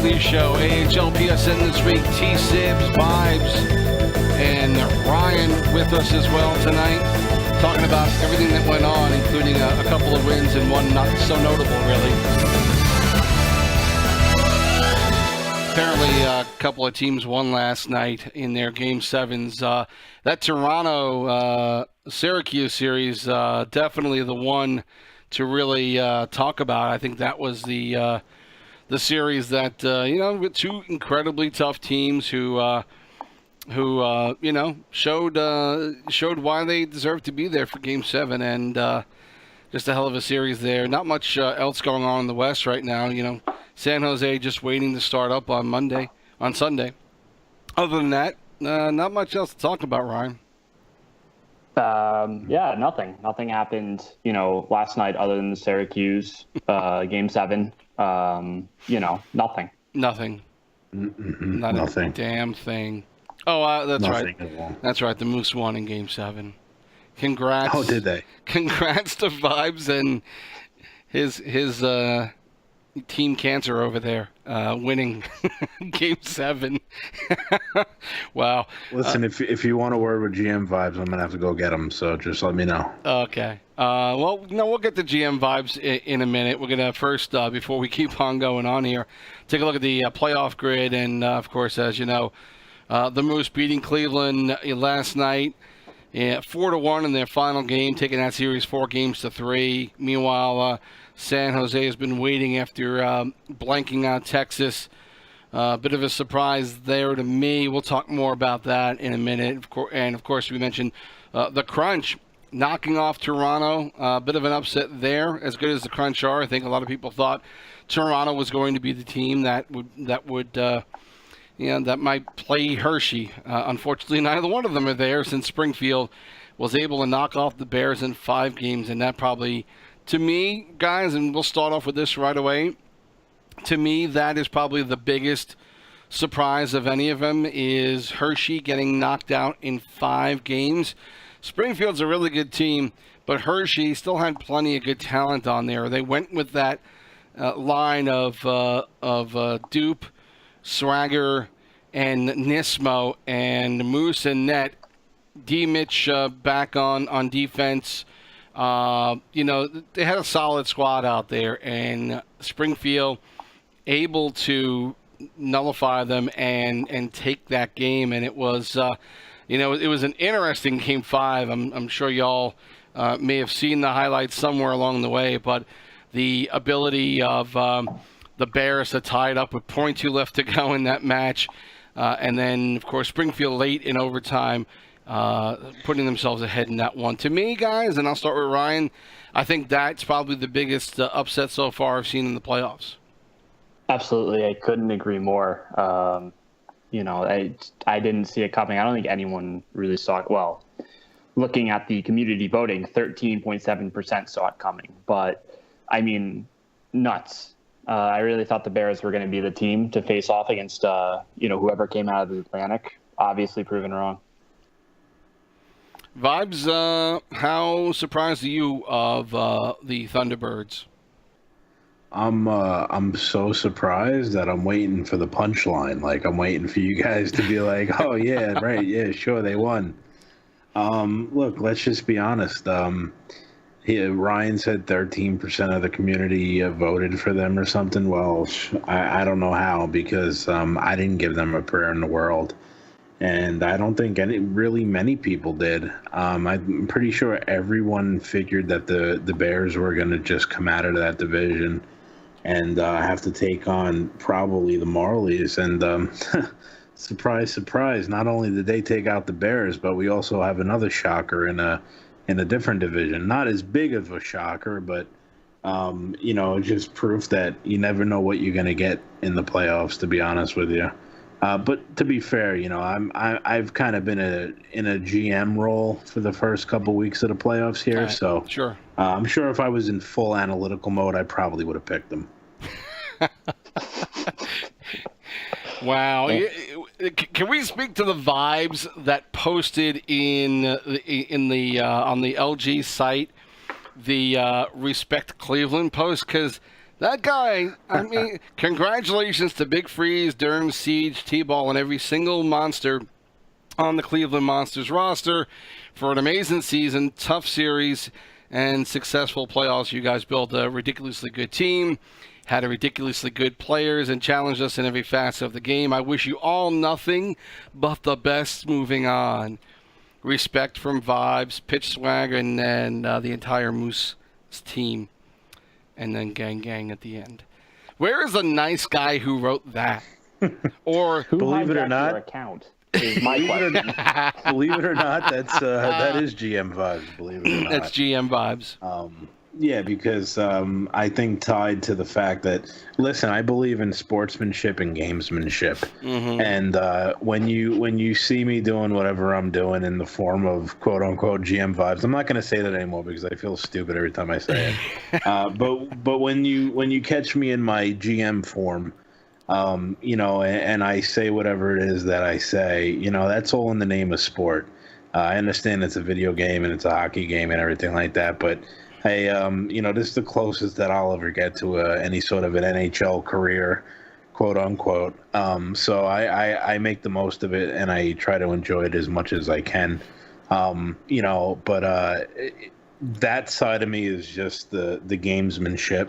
Leaf Show, AHL PSN this week, T-Sibs, Vibes, and Ryan with us as well tonight, talking about everything that went on, including a couple of wins and one not so notable, really. Apparently, a couple of teams won last night in their Game 7s. That Toronto-Syracuse series, definitely the one to really talk about. I think that was the series that, with two incredibly tough teams who showed why they deserve to be there for Game 7, and just a hell of a series there. Not much else going on in the West right now. San Jose just waiting to start up on Sunday. Other than that, not much else to talk about, Ryan. Nothing. Nothing happened, last night other than the Syracuse Game 7. Nothing. Nothing. Not Nothing. a damn thing. Oh, that's Nothing right. at all. That's right. The Moose won in Game 7. Congrats. Oh, did they? Congrats to Vibes and his Team Cancer over there, winning Game 7. Wow. Listen, if you want to word with GM Vibes, I'm gonna have to go get them. So just let me know. Okay. We'll get to GM Vibes in a minute. We're gonna first, before we keep on going on here, take a look at the playoff grid, and of course, as you know, the Moose beating Cleveland last night. 4-1 in their final game, taking that series 4-3. Meanwhile, San Jose has been waiting after blanking out Texas. A bit of a surprise there to me. We'll talk more about that in a minute. And, of course, we mentioned the Crunch knocking off Toronto. A bit of an upset there. As good as the Crunch are, I think a lot of people thought Toronto was going to be the team that might play Hershey. Unfortunately, neither one of them are there, since Springfield was able to knock off the Bears in 5 games. And that probably, to me, guys, and we'll start off with this right away, to me, that is probably the biggest surprise of any of them, is Hershey getting knocked out in 5 games. Springfield's a really good team, but Hershey still had plenty of good talent on there. They went with that line of Dupe, Swagger, and Nismo, and Moose and Net. D-Mitch back on defense. They had a solid squad out there, and Springfield able to nullify them and take that game. And it was, it was an interesting Game 5. I'm sure y'all may have seen the highlights somewhere along the way, but the ability of the Bears to tie it up with .2 left to go in that match. And then, of course, Springfield late in overtime, putting themselves ahead in that one. To me, guys, and I'll start with Ryan, I think that's probably the biggest upset so far I've seen in the playoffs. Absolutely. I couldn't agree more. I didn't see it coming. I don't think anyone really saw it. Well, looking at the community voting, 13.7% saw it coming. But, nuts. I really thought the Bears were going to be the team to face off against, whoever came out of the Atlantic. Obviously proven wrong. Vibes, how surprised are you of the Thunderbirds? I'm so surprised that I'm waiting for the punchline. Like, I'm waiting for you guys to be like, oh yeah, right, yeah, sure, they won. Look, let's just be honest. Ryan said 13% of the community voted for them or something. Well, I don't know how, because I didn't give them a prayer in the world. And I don't think many people did. I'm pretty sure everyone figured that the Bears were going to just come out of that division and have to take on probably the Marlies. And surprise, surprise, not only did they take out the Bears, but we also have another shocker in a different division. Not as big of a shocker, but just proof that you never know what you're going to get in the playoffs, to be honest with you. But to be fair, I've kind of been in a GM role for the first couple weeks of the playoffs here, right. So sure. I'm sure if I was in full analytical mode, I probably would have picked them. Wow. Can we speak to the vibes that posted in the on the LG site, the Respect Cleveland post? Because That guy, I mean, congratulations to Big Freeze, Durham, Siege, T-Ball, and every single monster on the Cleveland Monsters roster for an amazing season, tough series, and successful playoffs. You guys built a ridiculously good team, had a ridiculously good players, and challenged us in every facet of the game. I wish you all nothing but the best moving on. Respect from Vibes, Pitch Swagger, and then the entire Moose team. And then gang at the end. Where is the nice guy who wrote that? Or Who Believe it or hijacked not- your account is my question. Believe it or not, that is GM vibes. Believe it or not, that's GM Vibes. Yeah, because I think tied to the fact that, listen, I believe in sportsmanship and gamesmanship, and when you see me doing whatever I'm doing in the form of quote unquote GM vibes, I'm not going to say that anymore because I feel stupid every time I say it. But when you catch me in my GM form, and I say whatever it is that I say, that's all in the name of sport. I understand it's a video game and it's a hockey game and everything like that, but hey, this is the closest that I'll ever get to any sort of an NHL career, quote unquote. So I make the most of it and I try to enjoy it as much as I can. But that side of me is just the gamesmanship.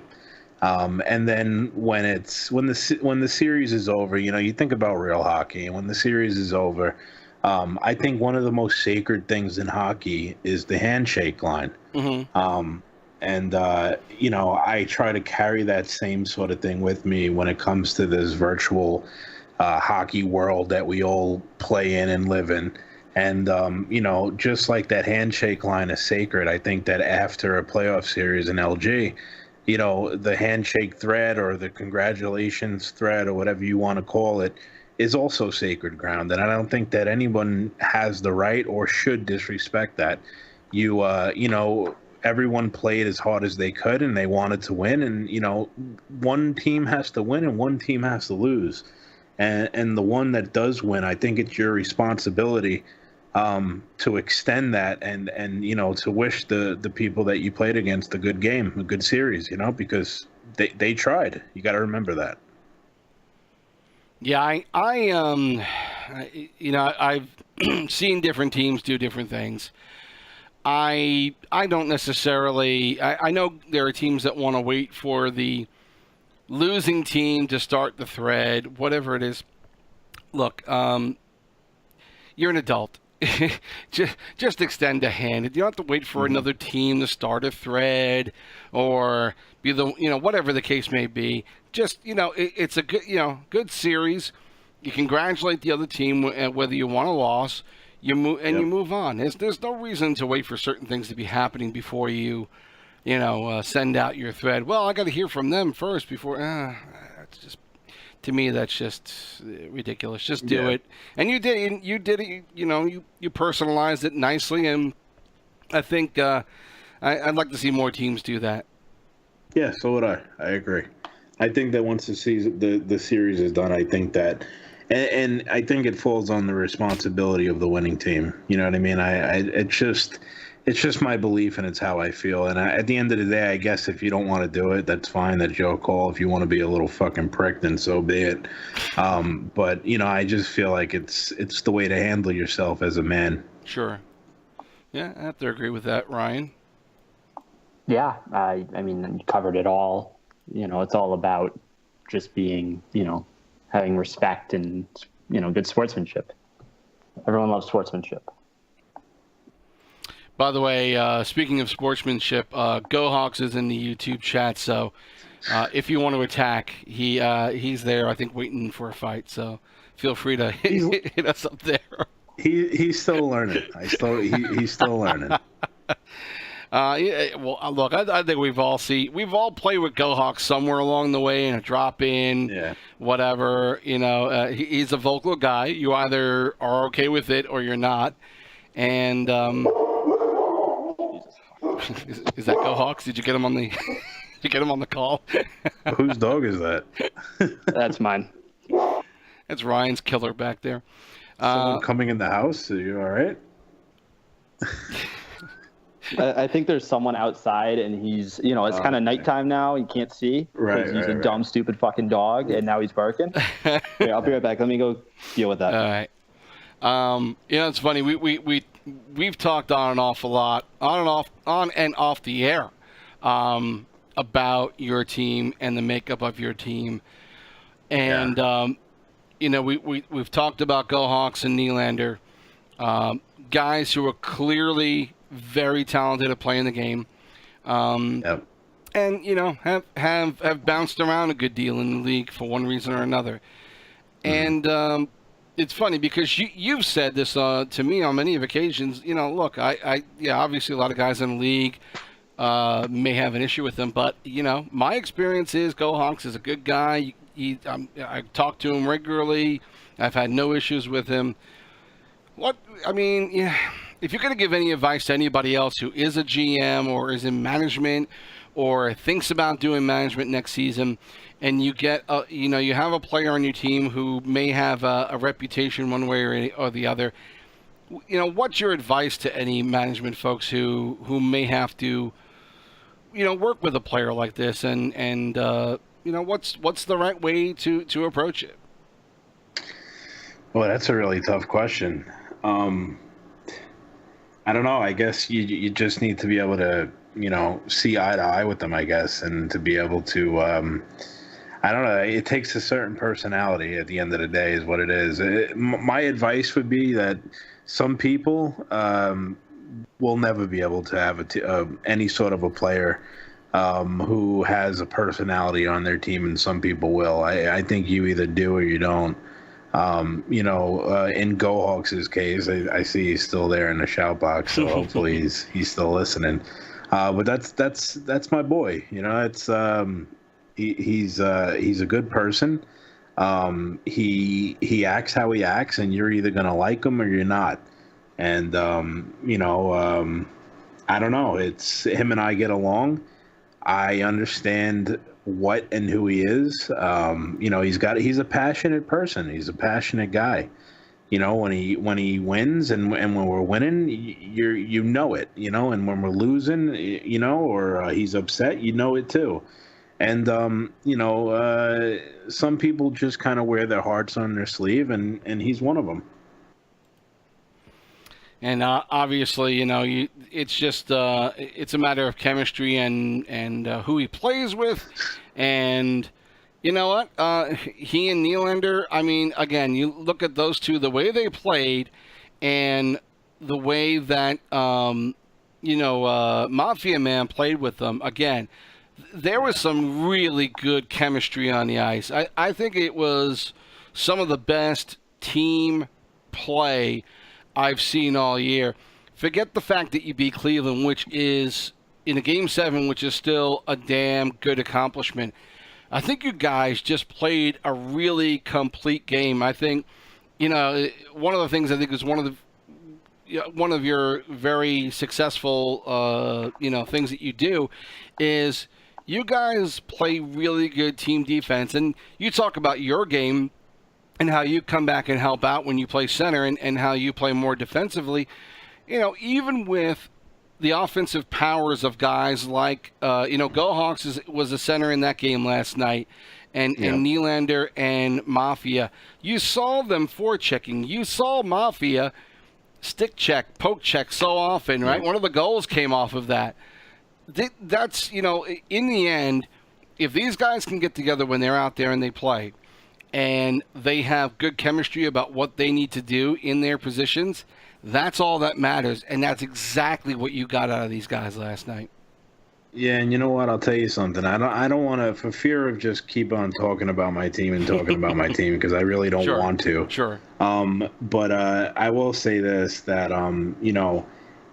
And then when the series is over, you think about real hockey, and when the series is over, I think one of the most sacred things in hockey is the handshake line. I try to carry that same sort of thing with me when it comes to this virtual hockey world that we all play in and live in. And, just like that handshake line is sacred, I think that after a playoff series in LG, the handshake thread or the congratulations thread or whatever you want to call it is also sacred ground. And I don't think that anyone has the right or should disrespect that. Everyone played as hard as they could and they wanted to win. And, one team has to win and one team has to lose. And the one that does win, I think it's your responsibility to extend that and to wish the people that you played against a good game, a good series, because they tried. You got to remember that. Yeah, I've seen different teams do different things. I don't necessarily. I know there are teams that want to wait for the losing team to start the thread, whatever it is. Look, you're an adult. just extend a hand. You don't have to wait for another team to start a thread or be the whatever the case may be. Just it's a good good series. You congratulate the other team whether you won or lost. You move and you move on. There's no reason to wait for certain things to be happening before you send out your thread. Well, I got to hear from them first before. It's just. To me, that's just ridiculous. Just do it, and you did it. You personalized it nicely, and I think I'd like to see more teams do that. Yeah, so would I. I agree. I think that once the series is done, I think that, and I think it falls on the responsibility of the winning team. You know what I mean? It's just my belief, and it's how I feel. And at the end of the day, I guess if you don't want to do it, that's fine. That's your call. If you want to be a little fucking prick, then so be it. But I just feel like it's the way to handle yourself as a man. Sure. Yeah, I have to agree with that, Ryan. Yeah, I mean, you covered it all. It's all about just being, having respect and, good sportsmanship. Everyone loves sportsmanship. By the way, speaking of sportsmanship, GoHawks is in the YouTube chat, so if you want to attack, he's there, I think, waiting for a fight. So feel free to hit us up there. He's still learning. He's still learning. Well, look, I think we've all played with GoHawks somewhere along the way in a drop in, whatever. He's a vocal guy. You either are okay with it or you're not, and. Is that GoHawks? Did you get him on the? Did you get him on the call? Whose dog is that? That's mine. That's Ryan's killer back there. Someone coming in the house? Are you all right? I think there's someone outside, and he's, it's kind of nighttime now. You can't see because he's a dumb, stupid fucking dog, and now he's barking. Here, I'll be right back. Let me go deal with that. All right. It's funny. We've talked on and off a lot, on and off the air, about your team and the makeup of your team, and we've talked about Go Hawks and Nylander, guys who are clearly very talented at playing the game, and have bounced around a good deal in the league for one reason or another, and it's funny because you've said this to me on many of occasions. Look, obviously a lot of guys in the league may have an issue with him, but my experience is Go Hawks is a good guy. I talk to him regularly. I've had no issues with him. If you're going to give any advice to anybody else who is a GM or is in management or thinks about doing management next season, and you get you have a player on your team who may have a reputation one way or the other, what's your advice to any management folks who may have to work with a player like this, and what's the right way to approach it? Well, that's a really tough question. I don't know. I guess you just need to be able to see eye to eye with them, I guess, and to be able to I don't know. It takes a certain personality at the end of the day is what it is. My advice would be that some people will never be able to have any sort of a player who has a personality on their team, and some people will. I think you either do or you don't. In Go Hawks' case, I see he's still there in the shout box, so hopefully he's still listening. But that's my boy. It's he's a good person. He acts how he acts, and you're either gonna like him or you're not. And I don't know. It's him and I get along. I understand what and who he is. He's a passionate person. He's a passionate guy. When he wins and when we're winning, you know it. And when we're losing, or he's upset, it too. And some people just kind of wear their hearts on their sleeve, and he's one of them. And obviously, it's just it's a matter of chemistry and who he plays with, and you know what? He and Nylander. Again, you look at those two, the way they played, and the way that Mafia Man played with them. Again, there was some really good chemistry on the ice. I think it was some of the best team play I've seen all year. Forget the fact that you beat Cleveland, which is in a Game 7, which is still a damn good accomplishment. I think you guys just played a really complete game. I think, one of the things I think is one of your very successful, things that you do is you guys play really good team defense. And you talk about your game and how you come back and help out when you play center and how you play more defensively. Even with the offensive powers of guys like, Go Hawks was a center in that game last night, and Nylander and Mafia. You saw them forechecking. You saw Mafia stick check, poke check so often, right? One of the goals came off of that. That's, in the end, if these guys can get together when they're out there and they play, and they have good chemistry about what they need to do in their positions, that's all that matters, and that's exactly what you got out of these guys last night. Yeah, and you know what? I'll tell you something. I don't want to, for fear of just keep on talking about my team and talking about my team, because I really don't want to. Sure. But I will say this, that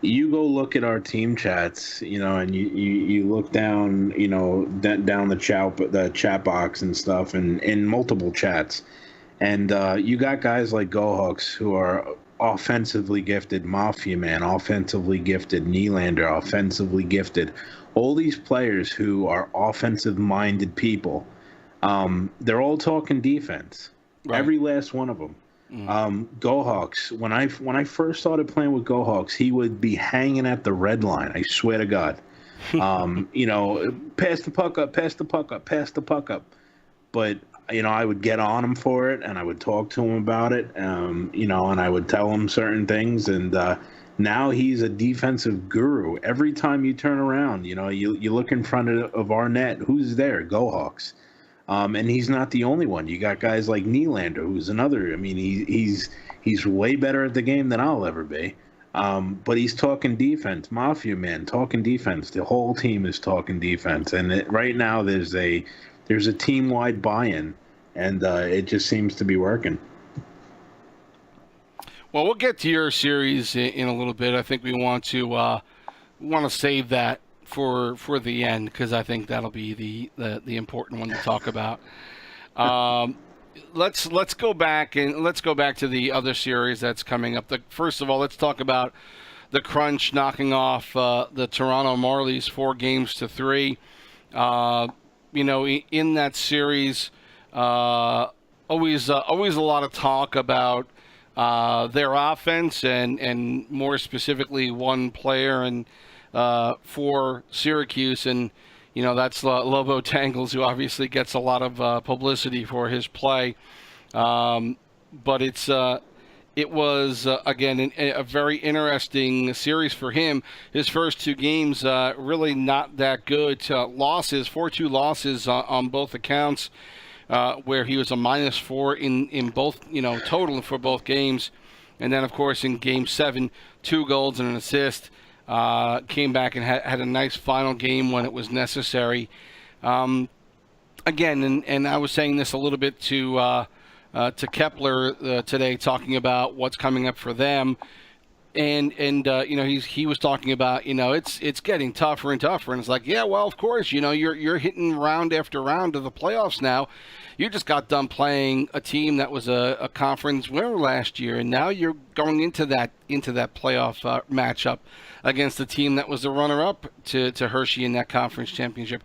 you go look at our team chats, and you look down, down the chat box and stuff, and in multiple chats, and you got guys like Go Hawks who are offensively gifted, Mafia Man, offensively gifted, Nylander, offensively gifted. All these players who are offensive-minded people, they're all talking defense. Right. Every last one of them. Go Hawks. When I first started playing with Go Hawks, he would be hanging at the red line. I swear to God. Pass the puck up, pass the puck up, pass the puck up. But I would get on him for it, and I would talk to him about it. And I would tell him certain things. And now he's a defensive guru. Every time you turn around, you look in front of our net. Who's there? Go Hawks. And he's not the only one. You got guys like Nylander, who's another. I mean, he's way better at the game than I'll ever be. But he's talking defense, Mafia man, talking defense. The whole team is talking defense, and right now there's a team-wide buy-in, and it just seems to be working. Well, we'll get to your series in a little bit. I think we want to save that for the end, because I think that'll be the important one to talk about. Let's go back to the other series that's coming up. First of all, let's talk about the Crunch knocking off the Toronto Marlies 4-3. In that series, always a lot of talk about their offense and more specifically one player and for Syracuse, and that's Lobo Tangles, who obviously gets a lot of publicity for his play. But it was again a very interesting series for him. His first 2 games really not that good. 4-2 losses on both accounts, where he was a -4 in both, total for both games. And then, of course, in Game 7, 2 goals and an assist. Came back and had a nice final game when it was necessary. Again, and I was saying this a little bit to Kepler today, talking about what's coming up for them, and he was talking about it's getting tougher and tougher, and it's like, yeah, well, of course, you're hitting round after round of the playoffs now. You just got done playing a team that was a conference winner last year, and now you're going into that playoff matchup against a team that was the runner-up to Hershey in that conference championship.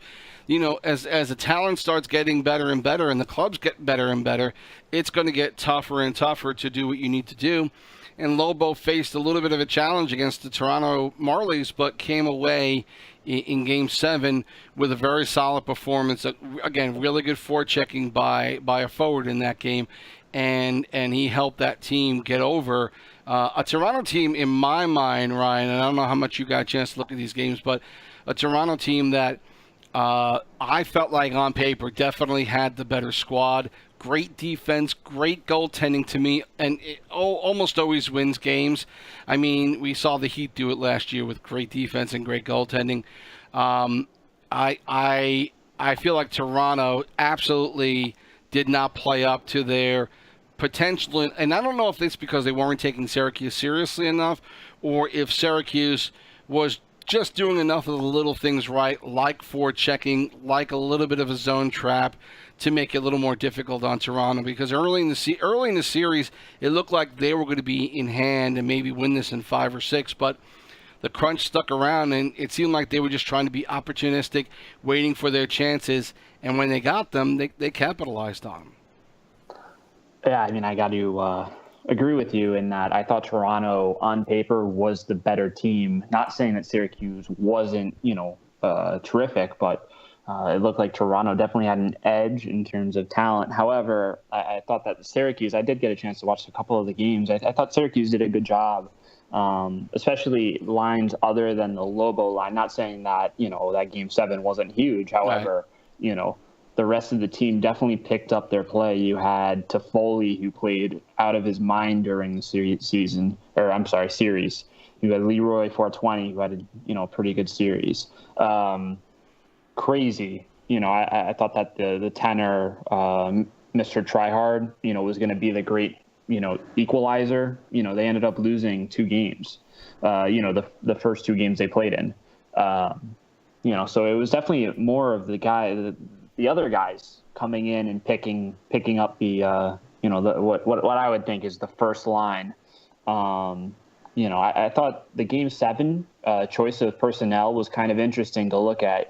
As the talent starts getting better and better and the clubs get better and better, it's going to get tougher and tougher to do what you need to do. And Lobo faced a little bit of a challenge against the Toronto Marlies, but came away in Game 7 with a very solid performance. Again, really good forechecking by a forward in that game, and he helped that team get over a Toronto team, in my mind, Ryan, and I don't know how much you got a chance to look at these games, but a Toronto team that I felt like on paper definitely had the better squad. Great defense, great goaltending to me, and it almost always wins games. I mean, we saw the Heat do it last year with great defense and great goaltending. I feel like Toronto absolutely did not play up to their potential, and I don't know if it's because they weren't taking Syracuse seriously enough, or if Syracuse was just doing enough of the little things right, like forechecking, like a little bit of a zone trap, to make it a little more difficult on Toronto, because early in the series, it looked like they were going to be in hand and maybe win this in 5 or 6, but the Crunch stuck around, and it seemed like they were just trying to be opportunistic, waiting for their chances, and when they got them, they capitalized on them. Yeah, I mean, I got to agree with you in that I thought Toronto, on paper, was the better team. Not saying that Syracuse wasn't, terrific, but it looked like Toronto definitely had an edge in terms of talent. However, I thought that Syracuse, I did get a chance to watch a couple of the games. I thought Syracuse did a good job, especially lines other than the Lobo line. Not saying that, that Game 7 wasn't huge. However, right. The rest of the team definitely picked up their play. You had Toffoli, who played out of his mind during the series. You had Leroy 420, who had a pretty good series. Crazy. I thought that the tenor, Mr. Tryhard, was going to be the great, equalizer. They ended up losing 2 games. The first 2 games they played in. So it was definitely more of the other guys coming in and picking up the what I would think is the first line. I thought the Game 7 choice of personnel was kind of interesting to look at.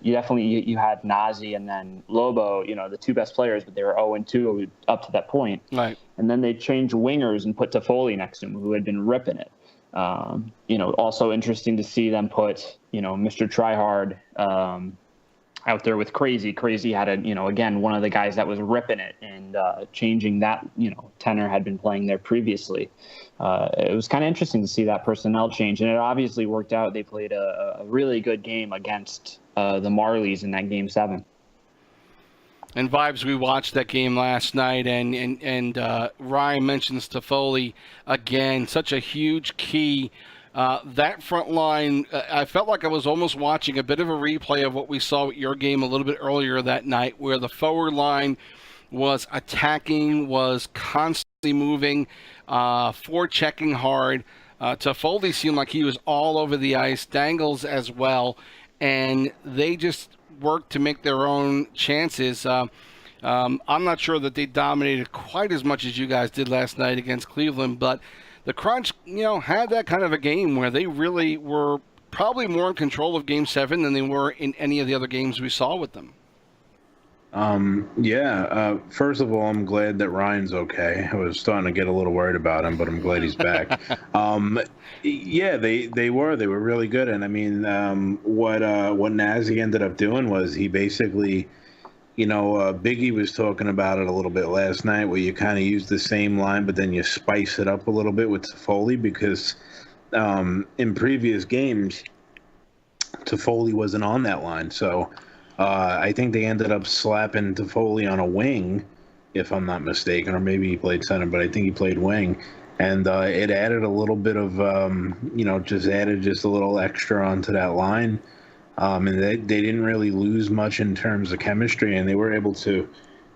You had Nazi and then Lobo, the two best players, but they were 0-2 up to that point. Right. And then they changed wingers and put Toffoli next to him, who had been ripping it. Also interesting to see them put, Mr. Tryhard out there with Crazy. Crazy had again, one of the guys that was ripping it and changing that, Tenor had been playing there previously. It was kind of interesting to see that personnel change, and it obviously worked out. They played a really good game against the Marlies in that Game 7. And Vibes, we watched that game last night, and Ryan mentions Toffoli again, such a huge key. That front line, I felt like I was almost watching a bit of a replay of what we saw at your game a little bit earlier that night, where the forward line was attacking, was constantly moving, forechecking hard. Toffoli seemed like he was all over the ice, Dangles as well, and they just worked to make their own chances. I'm not sure that they dominated quite as much as you guys did last night against Cleveland, but the Crunch, had that kind of a game where they really were probably more in control of Game 7 than they were in any of the other games we saw with them. First of all, I'm glad that Ryan's okay. I was starting to get a little worried about him, but I'm glad he's back. They were really good. And I mean, what Nazi ended up doing was he basically, Biggie was talking about it a little bit last night, where you kind of use the same line, but then you spice it up a little bit with Toffoli, because in previous games, Toffoli wasn't on that line. So I think they ended up slapping Toffoli on a wing, if I'm not mistaken, or maybe he played center, but I think he played wing. And it added a little bit of, just a little extra onto that line. And they didn't really lose much in terms of chemistry, and they were able to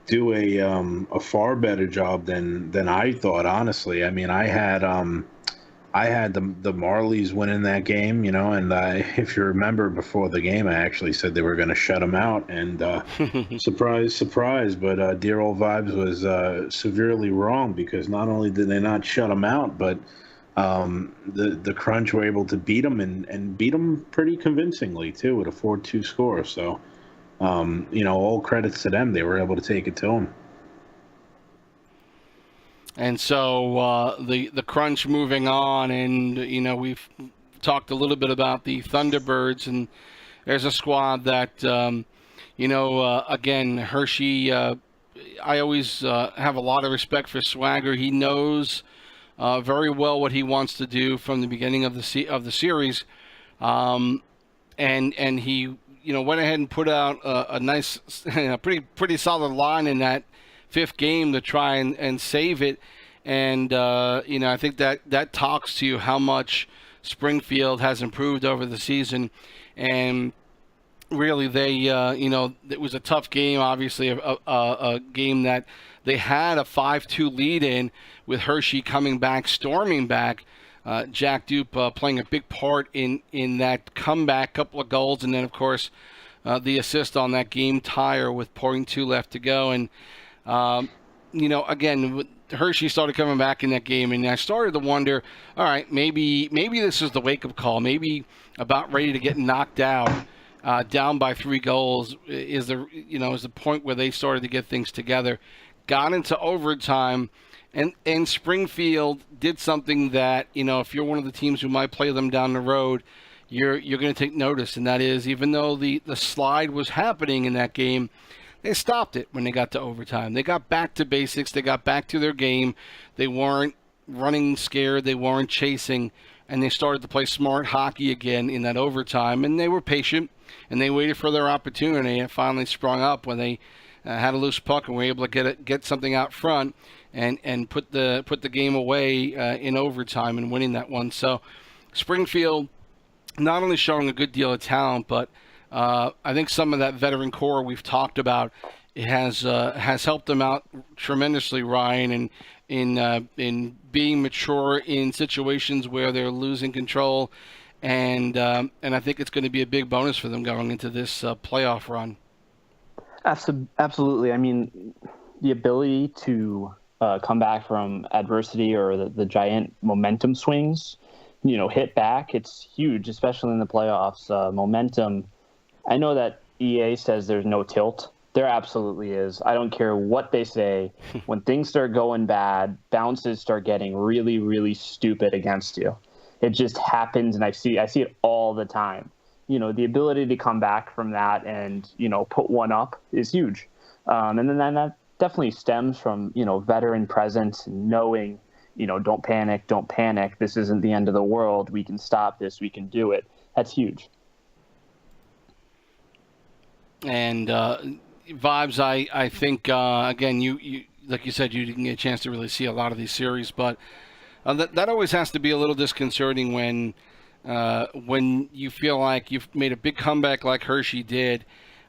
do a far better job than I thought, honestly. I mean, I had the Marlies winning that game, and if you remember before the game, I actually said they were going to shut them out, and surprise, surprise, but dear old Vibes was severely wrong, because not only did they not shut them out, but the Crunch were able to beat them and beat them pretty convincingly too, with a 4-2 score. So, all credits to them. They were able to take it to them. And so the Crunch moving on, and we've talked a little bit about the Thunderbirds, and there's a squad that again, Hershey. I always have a lot of respect for Swagger. He knows very well what he wants to do from the beginning of the series, and he went ahead and put out a nice, pretty solid line in that fifth game to try and save it, and I think that talks to how much Springfield has improved over the season, and really they it was a tough game, obviously a game that they had a 5-2 lead in, with Hershey coming back, storming back. Jack Dupe playing a big part in that comeback, couple of goals, and then, of course, the assist on that game tire with 0.2 left to go. And, again, Hershey started coming back in that game, and I started to wonder, all right, maybe this is the wake-up call. Maybe about ready to get knocked out, down by 3 goals is the point where they started to get things together. Got into overtime, and Springfield did something that, if you're one of the teams who might play them down the road, you're going to take notice, and that is, even though the slide was happening in that game, they stopped it when they got to overtime. They got back to basics. They got back to their game. They weren't running scared. They weren't chasing, and they started to play smart hockey again in that overtime, and they were patient, and they waited for their opportunity, and it finally sprung up when they had a loose puck and were able to get something out front and put the game away in overtime and winning that one. So Springfield not only showing a good deal of talent, but I think some of that veteran core we've talked about has helped them out tremendously, Ryan, and in being mature in situations where they're losing control, and I think it's going to be a big bonus for them going into this playoff run. Absolutely. I mean, the ability to come back from adversity or the giant momentum swings, hit back, it's huge, especially in the playoffs. Momentum. I know that EA says there's no tilt. There absolutely is. I don't care what they say. When things start going bad, bounces start getting really, really stupid against you. It just happens, and I see it all the time. The ability to come back from that and, put one up is huge. And then that definitely stems from, veteran presence and knowing, don't panic. This isn't the end of the world. We can stop this. We can do it. That's huge. And vibes, I think, again, you like you said, you didn't get a chance to really see a lot of these series, but that always has to be a little disconcerting when you feel like you've made a big comeback like Hershey did,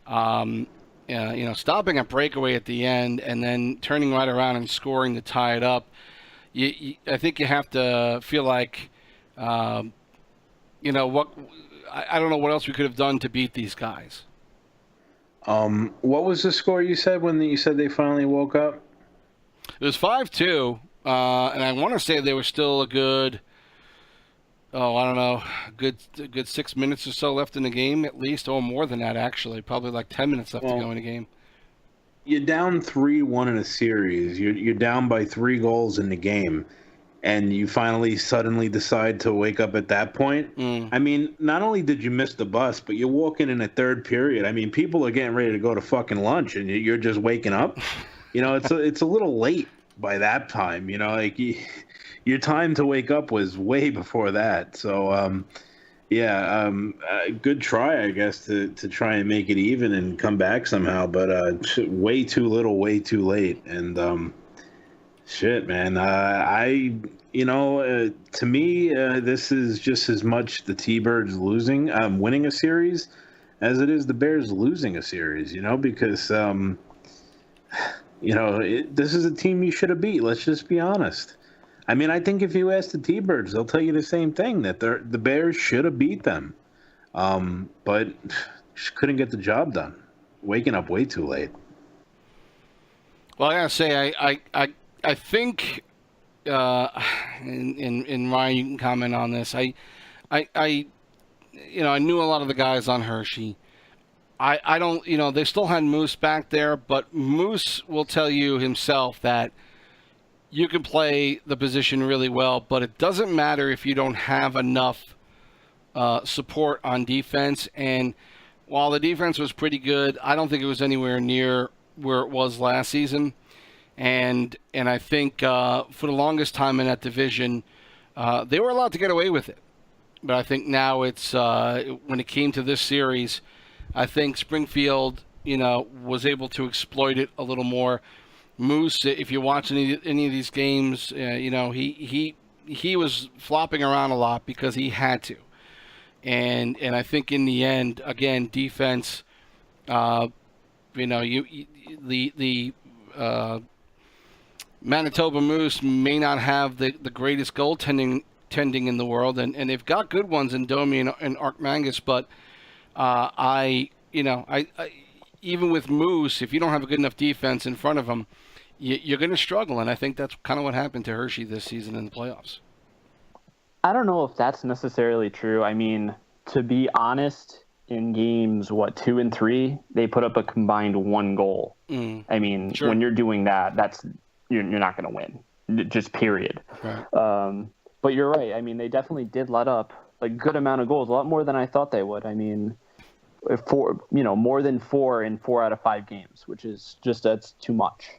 stopping a breakaway at the end and then turning right around and scoring to tie it up. I think you have to feel like, I don't know what else we could have done to beat these guys. What was the score you said when you said they finally woke up? It was 5-2, and I want to say they were still a good, good 6 minutes or so left in the game at least, or more than that actually, probably like 10 minutes left to go in the game. You're down 3-1 in a series. You're down by 3 goals in the game, and you finally suddenly decide to wake up at that point. I mean, not only did you miss the bus, but you're walking in a third period. I mean, people are getting ready to go to fucking lunch, and you're just waking up. It's a little late by that time. Your time to wake up was way before that. So, good try, I guess, to try and make it even and come back somehow. But way too little, way too late. And shit, man. To me, this is just as much the T-Birds winning a series as it is the Bears losing a series, because, this is a team you should have beat. Let's just be honest. I mean, I think if you ask the T-Birds, they'll tell you the same thing, that the Bears should have beat them. But just couldn't get the job done. Waking up way too late. Well, I gotta say, I think, and Ryan, you can comment on this. I knew a lot of the guys on Hershey. I don't, they still had Moose back there, but Moose will tell you himself that you can play the position really well, but it doesn't matter if you don't have enough support on defense. And while the defense was pretty good, I don't think it was anywhere near where it was last season. And I think for the longest time in that division, they were allowed to get away with it. But I think now it's when it came to this series, I think Springfield, was able to exploit it a little more. Moose, if you watch any of these games, he was flopping around a lot because he had to. And I think in the end, again, defense, the Manitoba Moose may not have the greatest goaltending in the world, and they've got good ones in Domi and Archmangus, but I even with Moose, if you don't have a good enough defense in front of them, you're going to struggle, and I think that's kind of what happened to Hershey this season in the playoffs. I don't know if that's necessarily true. I mean, to be honest, in games 2 and 3, they put up a combined 1 goal. I mean, sure. When you're doing that, you're not going to win, just period. Right. But you're right. I mean, they definitely did let up a good amount of goals, a lot more than I thought they would. I mean, more than 4 in 4 out of 5 games, which is that's too much,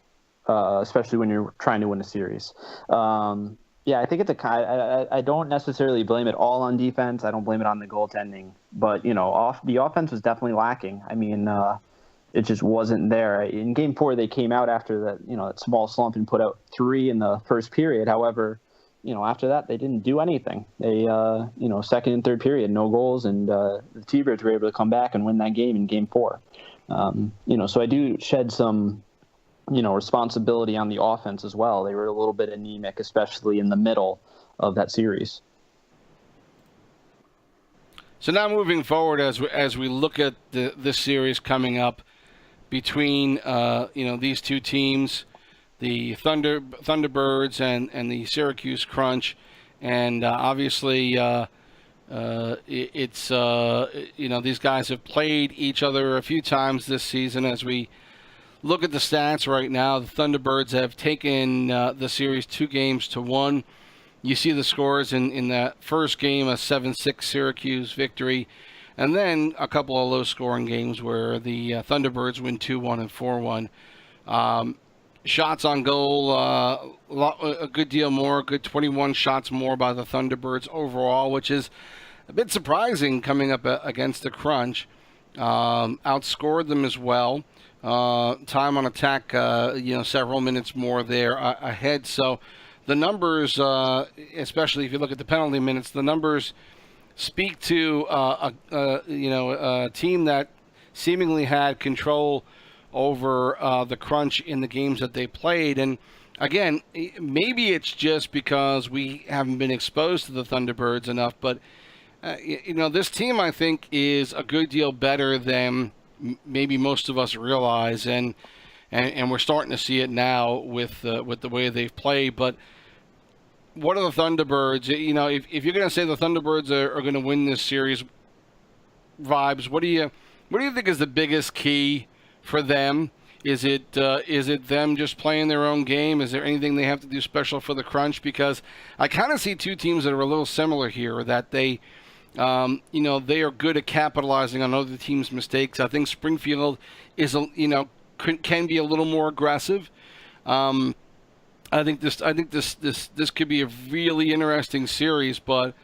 especially when you're trying to win a series. I think I don't necessarily blame it all on defense. I don't blame it on the goaltending, but the offense was definitely lacking. I mean, it just wasn't there. In Game 4, they came out after that small slump and put out 3 in the first period. However, after that, they didn't do anything. They, second and third period, no goals, and the T-Birds were able to come back and win that game in Game 4. So I do shed some, responsibility on the offense as well. They were a little bit anemic, especially in the middle of that series. So now moving forward, as we look at this series coming up between these two teams, the Thunderbirds and the Syracuse Crunch, and obviously it's these guys have played each other a few times this season. As we look at the stats right now, the Thunderbirds have taken the series 2-1. You see the scores in that first game, a 7-6 Syracuse victory, and then a couple of low-scoring games where the Thunderbirds win 2-1 and 4-1. Shots on goal, a good deal more, good 21 shots more by the Thunderbirds overall, which is a bit surprising coming up against the Crunch. Outscored them as well. Time on attack, several minutes more there ahead. So the numbers, especially if you look at the penalty minutes, the numbers speak to a team that seemingly had control over the Crunch in the games that they played. And again, maybe it's just because we haven't been exposed to the Thunderbirds enough, but this team, I think, is a good deal better than maybe most of us realize, and we're starting to see it now with the way they've played. But what are the Thunderbirds? If you're going to say the Thunderbirds are going to win this series, vibes, what do you think is the biggest key for them? Is it them just playing their own game? Is there anything they have to do special for the Crunch? Because I kind of see two teams that are a little similar here, that they are good at capitalizing on other teams' mistakes. I think Springfield is can be a little more aggressive. I think this could be a really interesting series, but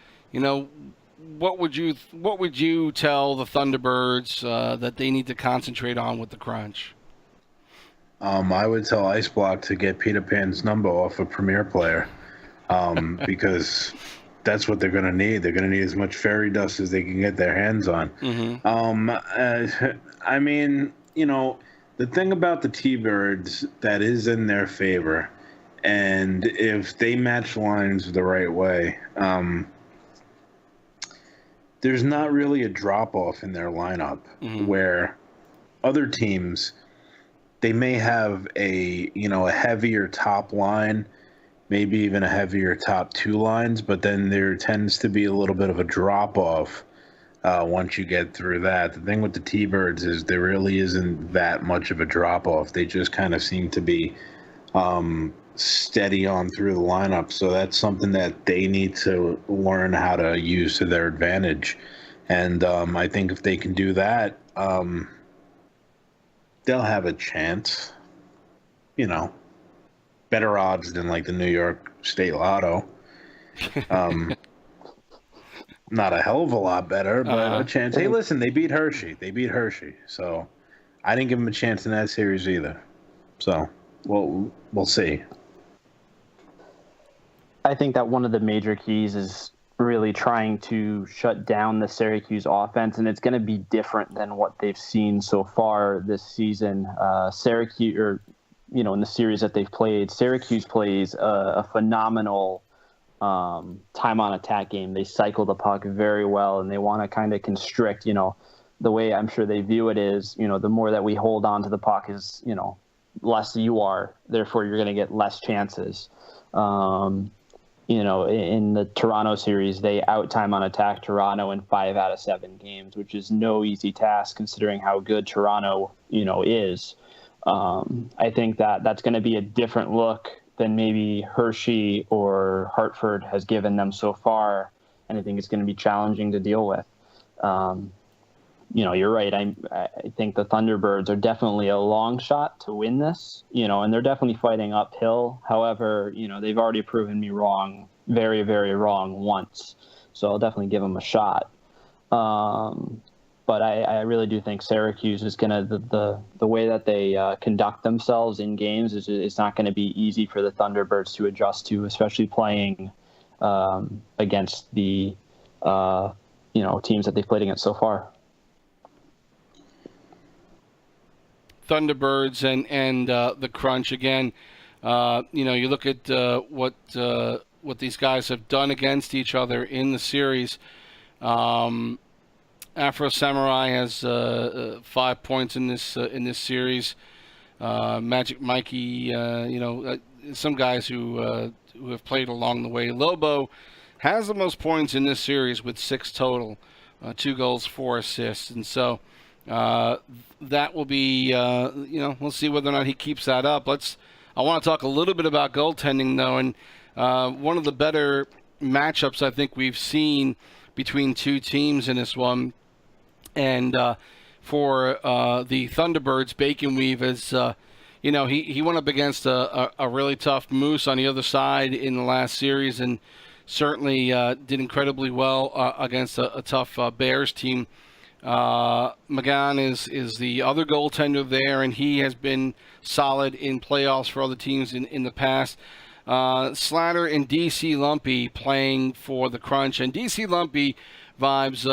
what would you tell the Thunderbirds that they need to concentrate on with the Crunch? I would tell Ice Block to get Peter Pan's number off a Premier player, because that's what they're going to need. They're going to need as much fairy dust as they can get their hands on. Mm-hmm. I mean, the thing about the T-Birds that is in their favor, and if they match lines the right way, there's not really a drop-off in their lineup, mm-hmm. where other teams, they may have a heavier top line, maybe even a heavier top two lines, but then there tends to be a little bit of a drop-off once you get through that. The thing with the T-Birds is there really isn't that much of a drop-off. They just kind of seem to be steady on through the lineup, so that's something that they need to learn how to use to their advantage. And I think if they can do that, they'll have a chance. Better odds than like the New York State Lotto. Not a hell of a lot better, but a chance. Hey, listen, they beat Hershey. So I didn't give them a chance in that series either. So we'll see. I think that one of the major keys is really trying to shut down the Syracuse offense, and it's going to be different than what they've seen so far this season. Syracuse, in the series that they've played, Syracuse plays a phenomenal time on attack game. They cycle the puck very well, and they want to kind of constrict, the way I'm sure they view it is, the more that we hold on to the puck is, less you are, therefore you're going to get less chances. In the Toronto series, they out time on attack Toronto in 5 out of 7 games, which is no easy task considering how good Toronto, is. I think that's going to be a different look than maybe Hershey or Hartford has given them so far, and I think it's going to be challenging to deal with. You're right. I think the Thunderbirds are definitely a long shot to win this, and they're definitely fighting uphill. However, they've already proven me wrong, very, very wrong once. So I'll definitely give them a shot. But I really do think Syracuse is going to, the way that they conduct themselves in games is not going to be easy for the Thunderbirds to adjust to, especially playing against the, teams that they've played against so far. Thunderbirds and the Crunch again. You look at what these guys have done against each other in the series. Afro Samurai has 5 points in this series. Magic Mikey, some guys who have played along the way. Lobo has the most points in this series with 6 total, 2 goals, 4 assists, and so that will be, we'll see whether or not he keeps that up. I want to talk a little bit about goaltending though, and one of the better matchups I think we've seen between two teams in this one, and for the Thunderbirds, Bacon Weave is, he went up against a really tough Moose on the other side in the last series, and certainly did incredibly well against a tough Bears team. McGann is the other goaltender there, and he has been solid in playoffs for other teams in the past. Slatter and DC Lumpy playing for the Crunch, and DC Lumpy vibes.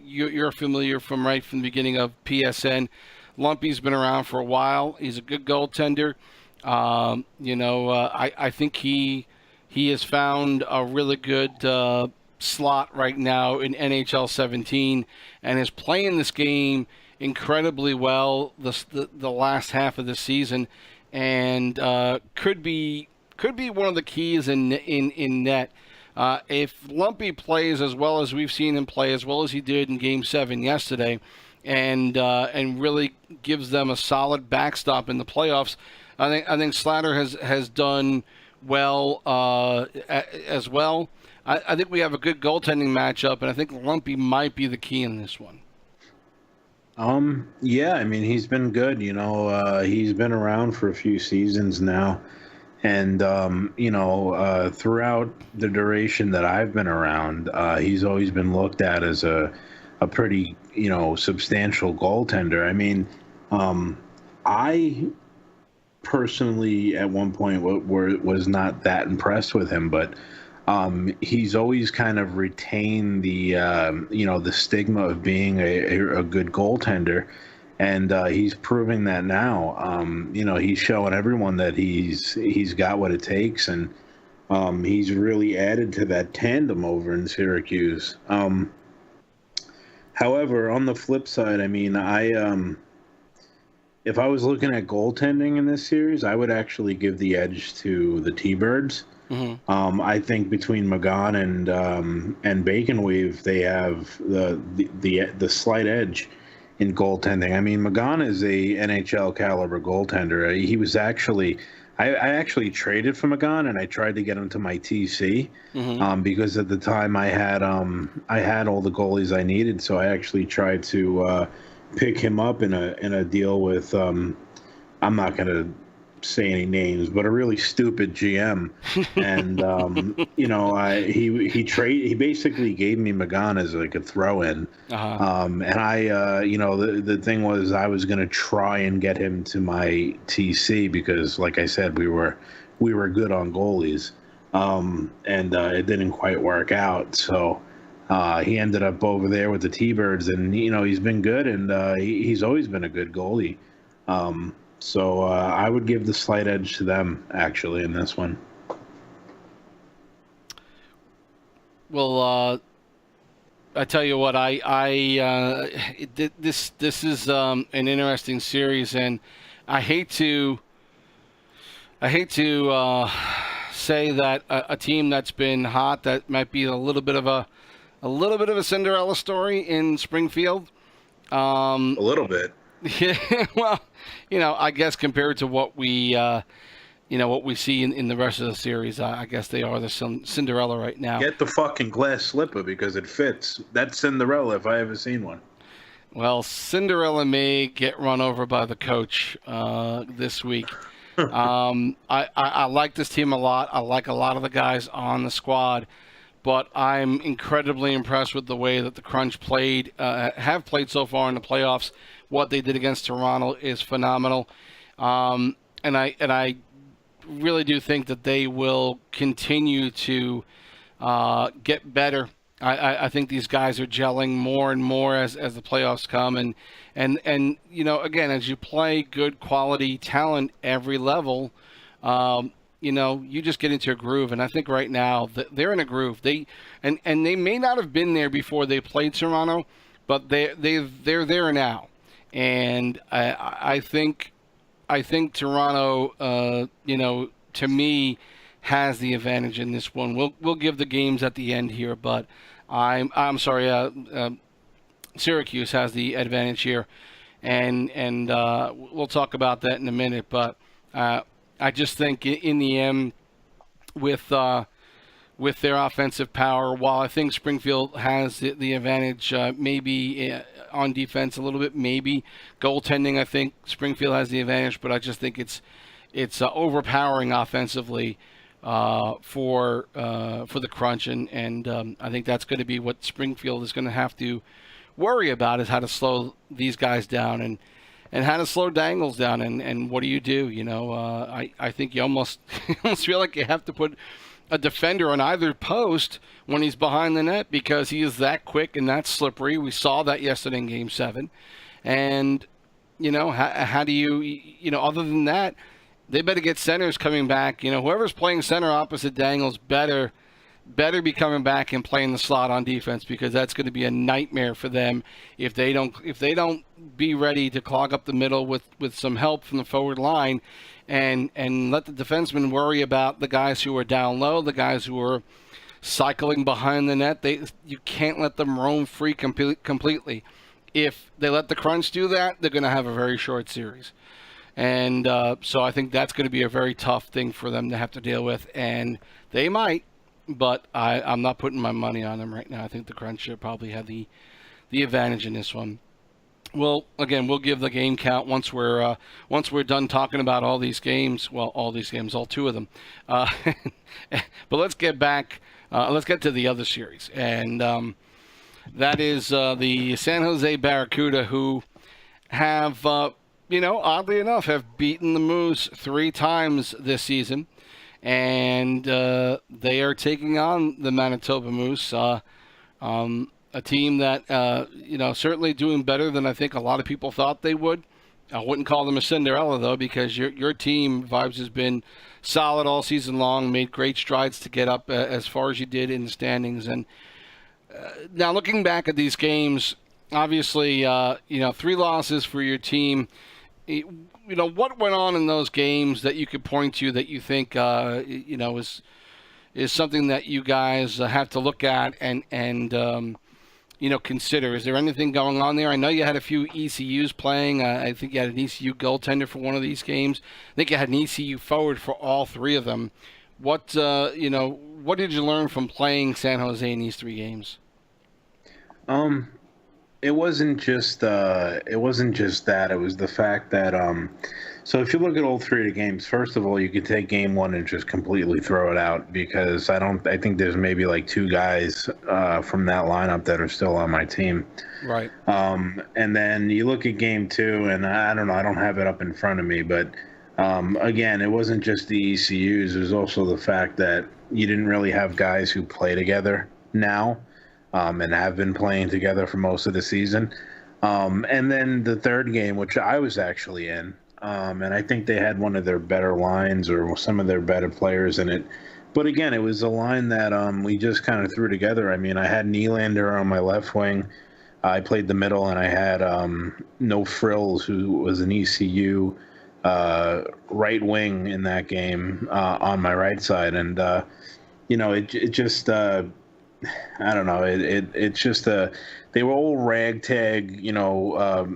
You're familiar from right from the beginning of PSN. Lumpy's been around for a while. He's a good goaltender. I think he has found a really good slot right now in NHL 17 and is playing this game incredibly well the last half of the season, and could be one of the keys in net. If Lumpy plays as well as we've seen him play, as well as he did in Game 7 yesterday, and really gives them a solid backstop in the playoffs, I think Slatter has done well as well. I think we have a good goaltending matchup, and I think Lumpy might be the key in this one. Yeah, I mean, he's been good. He's been around for a few seasons now. And, throughout the duration that I've been around, he's always been looked at as a pretty, substantial goaltender. I mean, I personally at one point was not that impressed with him, but he's always kind of retained the stigma of being a good goaltender, and he's proving that now. He's showing everyone that he's got what it takes, and he's really added to that tandem over in Syracuse. However, on the flip side, I mean, if I was looking at goaltending in this series, I would actually give the edge to the T-Birds. Mm-hmm. I think between McGann and Bacon Weave, they have the slight edge in goaltending. I mean, McGann is a NHL caliber goaltender. He was actually, I actually traded for McGann, and I tried to get him to my TC, mm-hmm. Because at the time I had all the goalies I needed. So I actually tried to pick him up in a deal with I'm not gonna say any names, but a really stupid GM, and he basically gave me McGann as like a throw-in, and I the thing was I was gonna try and get him to my TC because, like I said, we were good on goalies, and it didn't quite work out, so he ended up over there with the T-Birds, and he's been good, and he's always been a good goalie. So I would give the slight edge to them, actually, in this one. Well, I tell you what, this is an interesting series, and I hate to say that a team that's been hot, that might be a little bit of a Cinderella story in Springfield. A little bit. Yeah, well, I guess compared to what we see in the rest of the series, I guess they are the Cinderella right now. Get the fucking glass slipper because it fits. That's Cinderella if I ever seen one. Well, Cinderella may get run over by the coach this week. I like this team a lot. I like a lot of the guys on the squad, but I'm incredibly impressed with the way that the Crunch have played so far in the playoffs. What they did against Toronto is phenomenal, and I really do think that they will continue to get better. I think these guys are gelling more and more as the playoffs come, and again, as you play good quality talent every level, you just get into a groove, and I think right now they're in a groove. They may not have been there before they played Toronto, but they're there now. And I think I think Toronto, to me, has the advantage in this one. We'll give the games at the end here, but I'm sorry. Syracuse has the advantage here, and we'll talk about that in a minute. But I just think in the end, with their offensive power, while I think Springfield has the advantage, maybe on defense a little bit, maybe goaltending. I think Springfield has the advantage, but I just think it's overpowering offensively for the Crunch, and I think that's going to be what Springfield is going to have to worry about, is how to slow these guys down and how to slow Dangles down, and what do you do? I think you almost feel like you have to put a defender on either post when he's behind the net, because he is that quick and that slippery. We saw that yesterday in Game 7. And, how do you, other than that, they better get centers coming back. Whoever's playing center opposite Dangles better be coming back and playing the slot on defense, because that's going to be a nightmare for them if they don't be ready to clog up the middle with some help from the forward line, and let the defensemen worry about the guys who are down low, the guys who are cycling behind the net. You can't let them roam free completely. If they let the Crunch do that, they're going to have a very short series. And so I think that's going to be a very tough thing for them to have to deal with, and they might. But I'm not putting my money on them right now. I think the Crunch should probably have the advantage in this one. Well, again, we'll give the game count once we're done talking about all these games. Well, all these games, all two of them. But let's get back. Let's get to the other series, and that is the San Jose Barracuda, who have, oddly enough, have beaten the Moose 3 times this season. And they are taking on the Manitoba Moose, a team that, certainly doing better than I think a lot of people thought they would. I wouldn't call them a Cinderella, though, because your team, Vibes, has been solid all season long, made great strides to get up as far as you did in the standings. And now looking back at these games, obviously, 3 losses for your team. What went on in those games that you could point to that you think, is something that you guys have to look at and consider? Is there anything going on there? I know you had a few ECUs playing. I think you had an ECU goaltender for one of these games. I think you had an ECU forward for all 3 of them. What did you learn from playing San Jose in these 3 games? It wasn't just that. It was the fact that so if you look at all 3 of the games, first of all, you could take game 1 and just completely throw it out, because I think there's maybe like 2 guys from that lineup that are still on my team. Right. And then you look at game 2, and I don't know, I don't have it up in front of me, but again, it wasn't just the ECUs. It was also the fact that you didn't really have guys who play together now. And have been playing together for most of the season. And then the 3rd game, which I was actually in, and I think they had one of their better lines or some of their better players in it. But again, it was a line that we just kind of threw together. I mean, I had Nylander on my left wing. I played the middle, and I had No Frills, who was an ECU right wing in that game, on my right side. And, it just... I don't know. It's just they were all ragtag,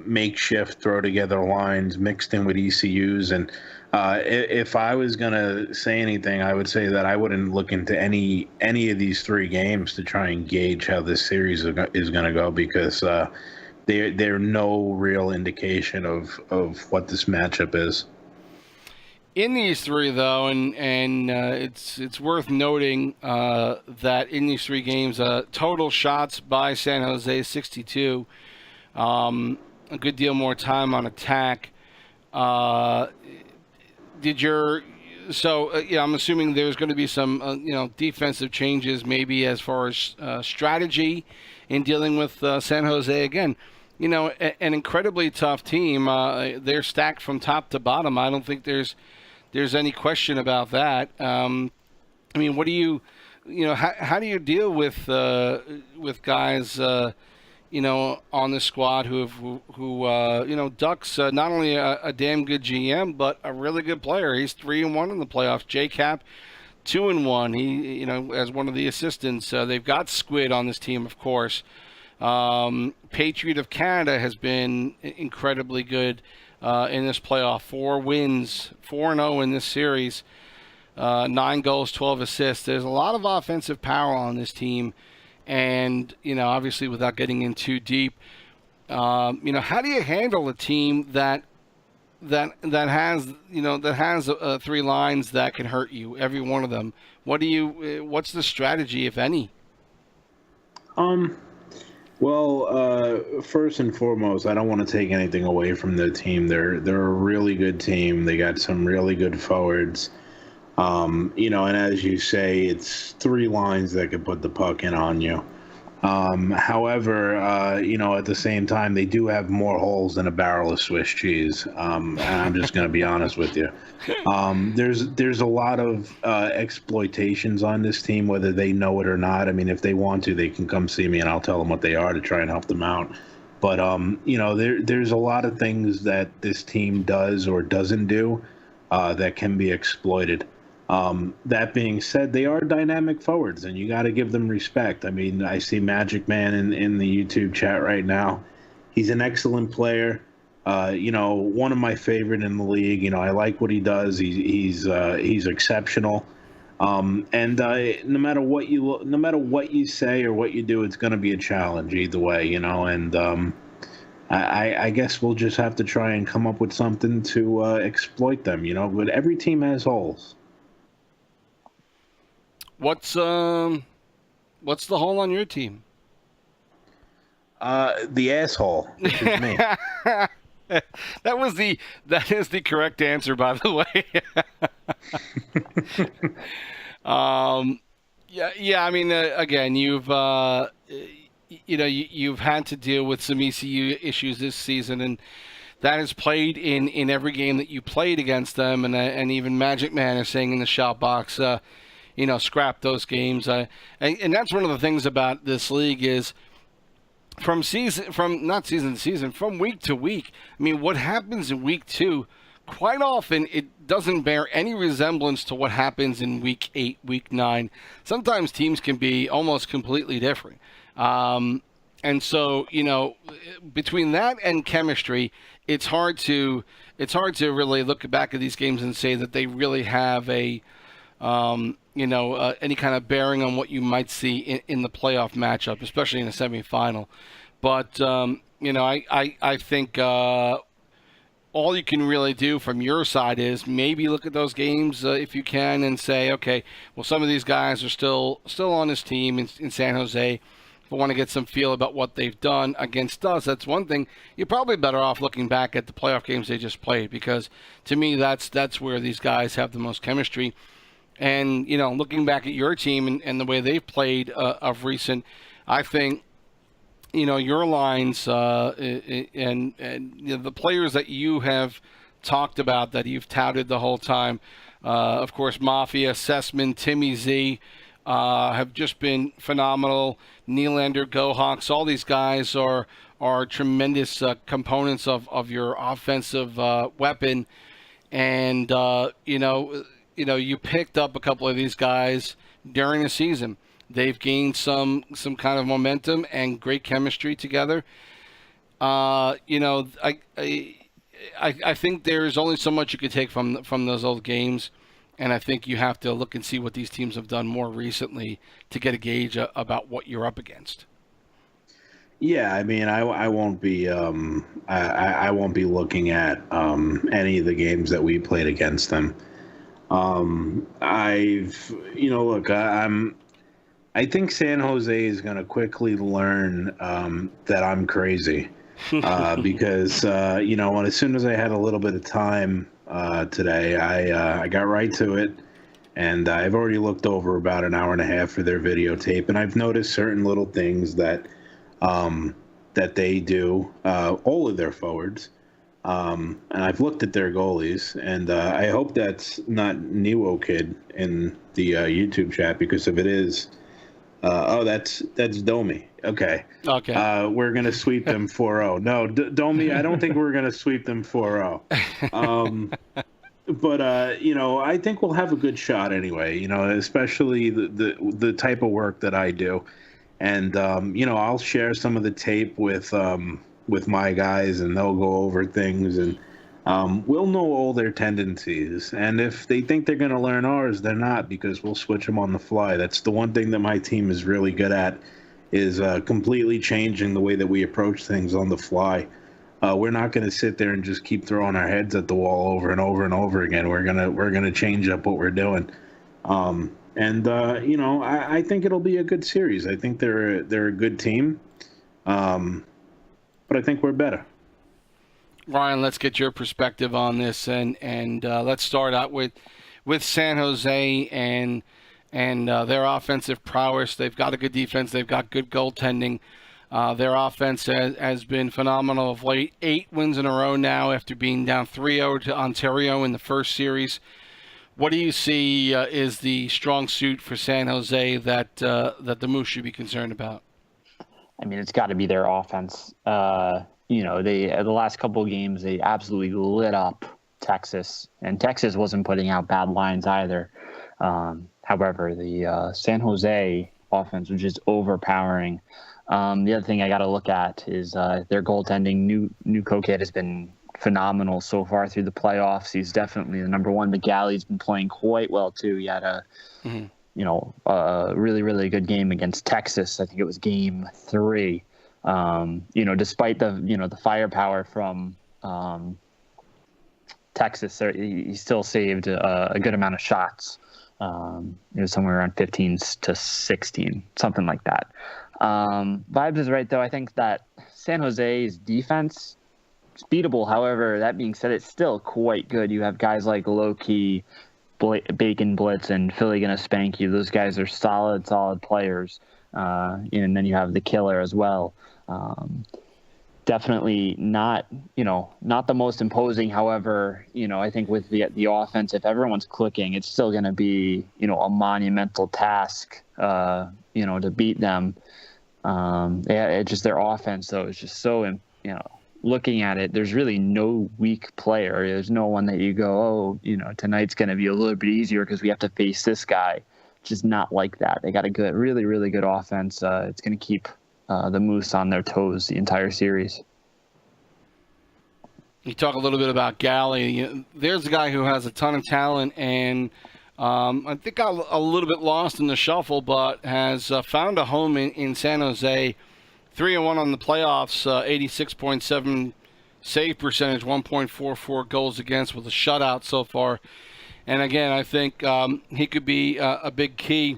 makeshift, throw together lines mixed in with ECUs. And if I was gonna say anything, I would say that I wouldn't look into any of these 3 games to try and gauge how this series is gonna go, because they're no real indication of what this matchup is. In these 3, though, and it's worth noting that in these 3 games, total shots by San Jose 62, a good deal more time on attack. I'm assuming there's going to be some defensive changes, maybe as far as strategy in dealing with San Jose again. An incredibly tough team. They're stacked from top to bottom. I don't think there's any question about that. What do you, how do you deal with guys, on the squad Duck's not only a damn good GM, but a really good player. He's 3-1 in the playoffs. J-Cap, 2-1. He, as one of the assistants. They've got Squid on this team, of course. Patriot of Canada has been incredibly good in this playoff. 4 wins, 4-0 in this series. 9 goals, 12 assists. There's a lot of offensive power on this team. And, obviously without getting in too deep, how do you handle a team that has 3 lines that can hurt you, every one of them? What's the strategy, if any? Well, first and foremost, I don't want to take anything away from their team. They're a really good team. They got some really good forwards. And as you say, it's 3 lines that could put the puck in on you. However, at the same time, they do have more holes than a barrel of Swiss cheese. And I'm just going to be honest with you. There's a lot of exploitations on this team, whether they know it or not. I mean, if they want to, they can come see me and I'll tell them what they are to try and help them out. But, there's a lot of things that this team does or doesn't do that can be exploited. That being said, they are dynamic forwards, and you got to give them respect. I mean, I see Magic Man in the YouTube chat right now. He's an excellent player. One of my favorite in the league. I like what he does. He's exceptional. And no matter what you say or what you do, it's going to be a challenge either way. And I guess we'll just have to try and come up with something to exploit them. But every team has holes. What's the hole on your team? The asshole, which is me. That is the correct answer, by the way. Yeah. I mean, again, you've had to deal with some ECU issues this season, and that has played in every game that you played against them, and even Magic Man is saying in the shout box, scrap those games. And that's one of the things about this league is from week to week. I mean, what happens in week 2, quite often it doesn't bear any resemblance to what happens in week 8, week 9. Sometimes teams can be almost completely different. And so, between that and chemistry, it's hard to really look back at these games and say that they really have any kind of bearing on what you might see in the playoff matchup, especially in a semifinal. But, I think all you can really do from your side is maybe look at those games if you can and say, okay, well, some of these guys are still on this team in San Jose. If I want to get some feel about what they've done against us, that's one thing. You're probably better off looking back at the playoff games they just played, because to me, that's where these guys have the most chemistry. And, looking back at your team and the way they've played of recent, I think, your lines and the players that you have talked about, that you've touted the whole time, of course, Mafia, Sessman, Timmy Z, have just been phenomenal. Nylander, Gohawks, all these guys are tremendous components of your offensive weapon. And, you picked up a couple of these guys during the season. They've gained some kind of momentum and great chemistry together. I think there's only so much you could take from those old games, and I think you have to look and see what these teams have done more recently to get a gauge about what you're up against. Yeah, I mean, I won't be I won't be looking at any of the games that we played against them. I think San Jose is going to quickly learn that I'm crazy because, as soon as I had a little bit of time today, I got right to it, and I've already looked over about an hour and a half for their videotape, and I've noticed certain little things that they do, all of their forwards. And I've looked at their goalies, and I hope that's not Niwo Kid in the YouTube chat, because if it is, That's Domi. Okay. Okay. We're gonna sweep them 4-0. No, Domi. I don't think we're gonna sweep them 4-0. But I think we'll have a good shot anyway. Especially the type of work that I do, and I'll share some of the tape with my guys, and they'll go over things, and we'll know all their tendencies. And if they think they're going to learn ours, they're not, because we'll switch them on the fly. That's the one thing that my team is really good at, is completely changing the way that we approach things on the fly. We're not going to sit there and just keep throwing our heads at the wall over and over and over again. We're gonna change up what we're doing. I think it'll be a good series. I think they're a good team, but I think we're better. Ryan, let's get your perspective on this, and let's start out with San Jose and their offensive prowess. They've got a good defense. They've got good goaltending. Their offense has been phenomenal of late. 8 wins in a row now after being down 3-0 to Ontario in the first series. What do you see is the strong suit for San Jose that the Moose should be concerned about? I mean, it's got to be their offense. The last couple of games, they absolutely lit up Texas, and Texas wasn't putting out bad lines either. However, the San Jose offense was just overpowering. The other thing I got to look at is their goaltending. New Kokid has been phenomenal so far through the playoffs. He's definitely the number one. McGalley's been playing quite well too. He had a really, really good game against Texas. I think it was game 3. Despite the firepower from Texas, he still saved a good amount of shots. Somewhere around 15 to 16, something like that. Vibes is right, though. I think that San Jose's defense is beatable. However, that being said, it's still quite good. You have guys like Loki, Bacon Blitz, and Philly gonna spank you. Those guys are solid players. And then you have the killer as well. Definitely not the most imposing. However, I think with the offense, if everyone's clicking, it's still going to be, a monumental task, to beat them. It's just their offense, though, is just so, looking at it, there's really no weak player. There's no one that you go, tonight's going to be a little bit easier because we have to face this guy. It's just not like that. They got a good, really, really good offense. It's going to keep the Moose on their toes the entire series. You talk a little bit about Galley. There's a guy who has a ton of talent, and I think got a little bit lost in the shuffle, but has found a home in San Jose. 3-1 on the playoffs, 86.7 save percentage, 1.44 goals against with a shutout so far. And again, I think he could be a big key.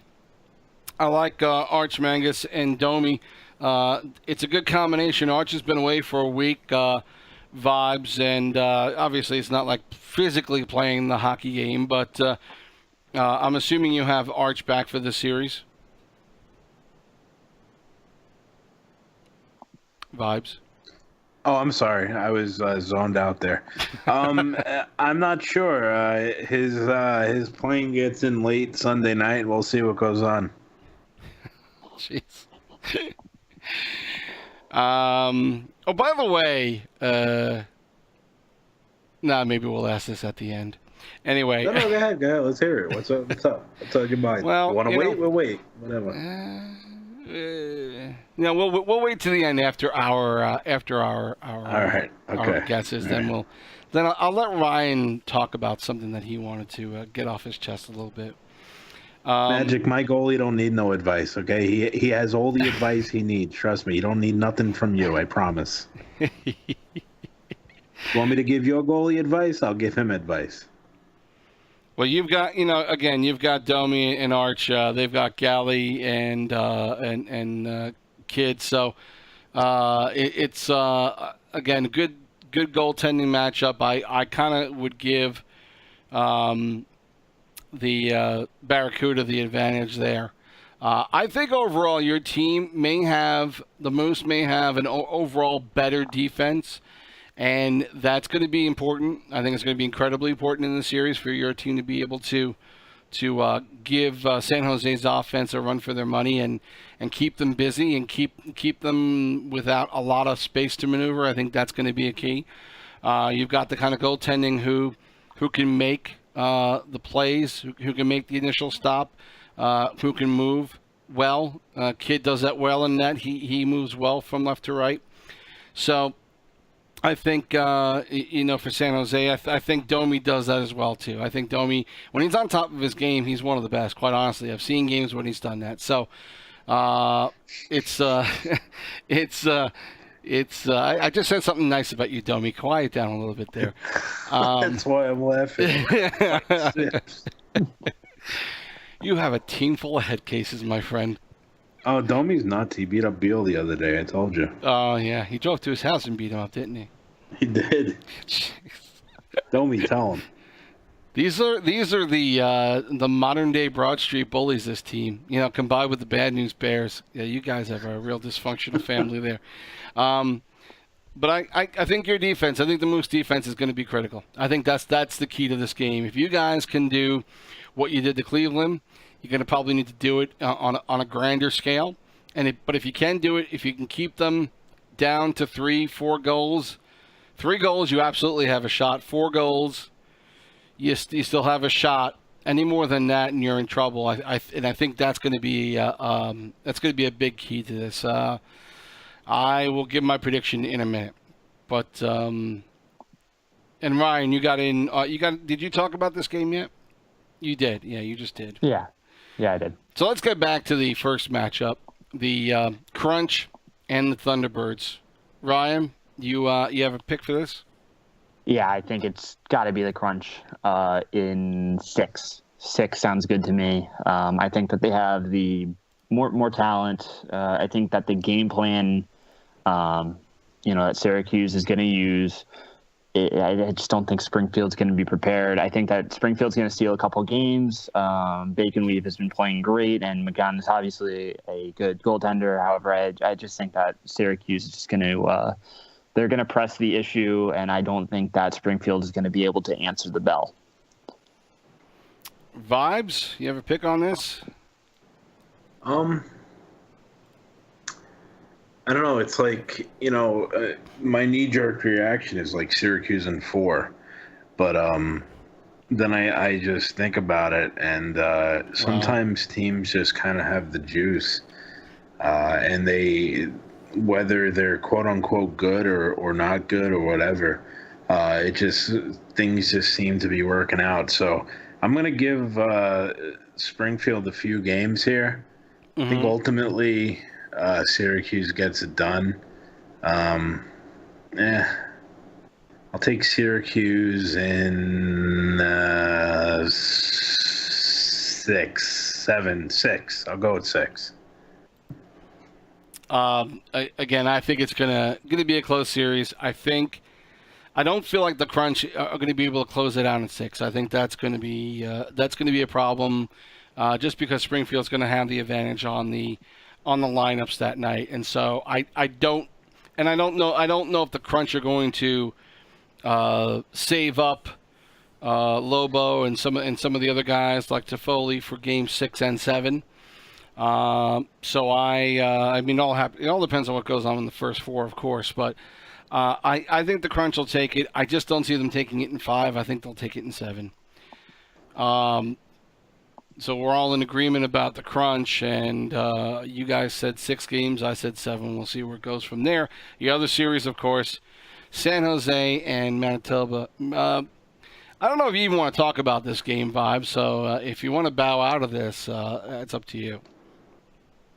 I like Arch Mangus and Domi. It's a good combination. Arch has been away for a week, Vibes, and obviously it's not like physically playing the hockey game, but I'm assuming you have Arch back for this series. Vibes. Oh, I'm sorry. I was zoned out there. I'm not sure. His plane gets in late Sunday night. We'll see what goes on. Jeez. Oh, by the way, maybe we'll ask this at the end. Anyway. No, go ahead. Let's hear it. What's up? What's on your mind? Well, you want to wait? We'll wait. Whatever. We'll wait to the end after our All right. Okay. our guesses. All Then I'll let Ryan talk about something that he wanted to get off his chest a little bit. Magic, my goalie don't need no advice, okay? He has all the advice he needs. Trust me, he don't need nothing from you, I promise. Want me to give your goalie advice? I'll give him advice. Well, you've got, you've got Domi and Arch. They've got Galley and Kid. So it's again good goaltending matchup. I kind of would give the Barracuda the advantage there. I think overall your team the Moose may have an overall better defense, and that's going to be important. I think it's going to be incredibly important in the series for your team to be able to give San Jose's offense a run for their money and keep them busy and keep them without a lot of space to maneuver. I think that's going to be a key. You've got the kind of goaltending who can make the plays, who can make the initial stop, who can move well. Kidd does that well in net. He moves well from left to right. So I think, for San Jose, I think Domi does that as well, too. I think Domi, when he's on top of his game, he's one of the best, quite honestly. I've seen games when he's done that. So I just said something nice about you, Domi. Quiet down a little bit there. That's why I'm laughing. You have a team full of head cases, my friend. Oh, Domi's nuts. He beat up Beal the other day. I told you. Oh, yeah. He drove to his house and beat him up, didn't he? He did. Domi, tell him. These are the modern day Broad Street bullies. This team, combined with the Bad News Bears. Yeah, you guys have a real dysfunctional family there. But I think your defense. I think the Moose defense is going to be critical. I think that's the key to this game. If you guys can do what you did to Cleveland, you're going to probably need to do it on a grander scale. But if you can do it, if you can keep them down to 3-4 goals, 3 goals, you absolutely have a shot. 4 goals, you still have a shot. Any more than that, and you're in trouble. I think that's going to be a big key to this. I will give my prediction in a minute, but and Ryan, you got in. Did you talk about this game yet? You did. Yeah, you just did. Yeah, I did. So let's get back to the first matchup, the Crunch and the Thunderbirds. Ryan, you have a pick for this? Yeah, I think it's got to be the Crunch in 6. 6 sounds good to me. I think that they have the more talent. I think that the game plan, that Syracuse is going to use, I just don't think Springfield's going to be prepared. I think that Springfield's going to steal a couple games. Bacon-Weave has been playing great, and McGunn is obviously a good goaltender. However, I just think that Syracuse is just going to they're going to press the issue, and I don't think that Springfield is going to be able to answer the bell. Vibes, you have a pick on this? I don't know. It's like, my knee-jerk reaction is like Syracuse in 4. But then I just think about it, and sometimes teams just kind of have the juice. And whether they're quote-unquote good or not good or whatever, things just seem to be working out. So I'm going to give Springfield a few games here. Mm-hmm. I think ultimately Syracuse gets it done. I'll take Syracuse in 6. I'll go with 6. Again, I think it's gonna be a close series. I don't feel like the Crunch are going to be able to close it out in 6. I think that's going to be a problem, just because Springfield's going to have the advantage on the lineups that night, and so I don't know if the Crunch are going to save up Lobo and some of the other guys like Toffoli for game 6 and 7. So it all depends on what goes on in the first 4, of course, but I think the Crunch will take it. I just don't see them taking it in 5. I think they'll take it in 7. So we're all in agreement about the Crunch, and you guys said 6 games. I said 7. We'll see where it goes from there. The other series, of course, San Jose and Manitoba. I don't know if you even want to talk about this game, Vibe, so if you want to bow out of this, it's up to you.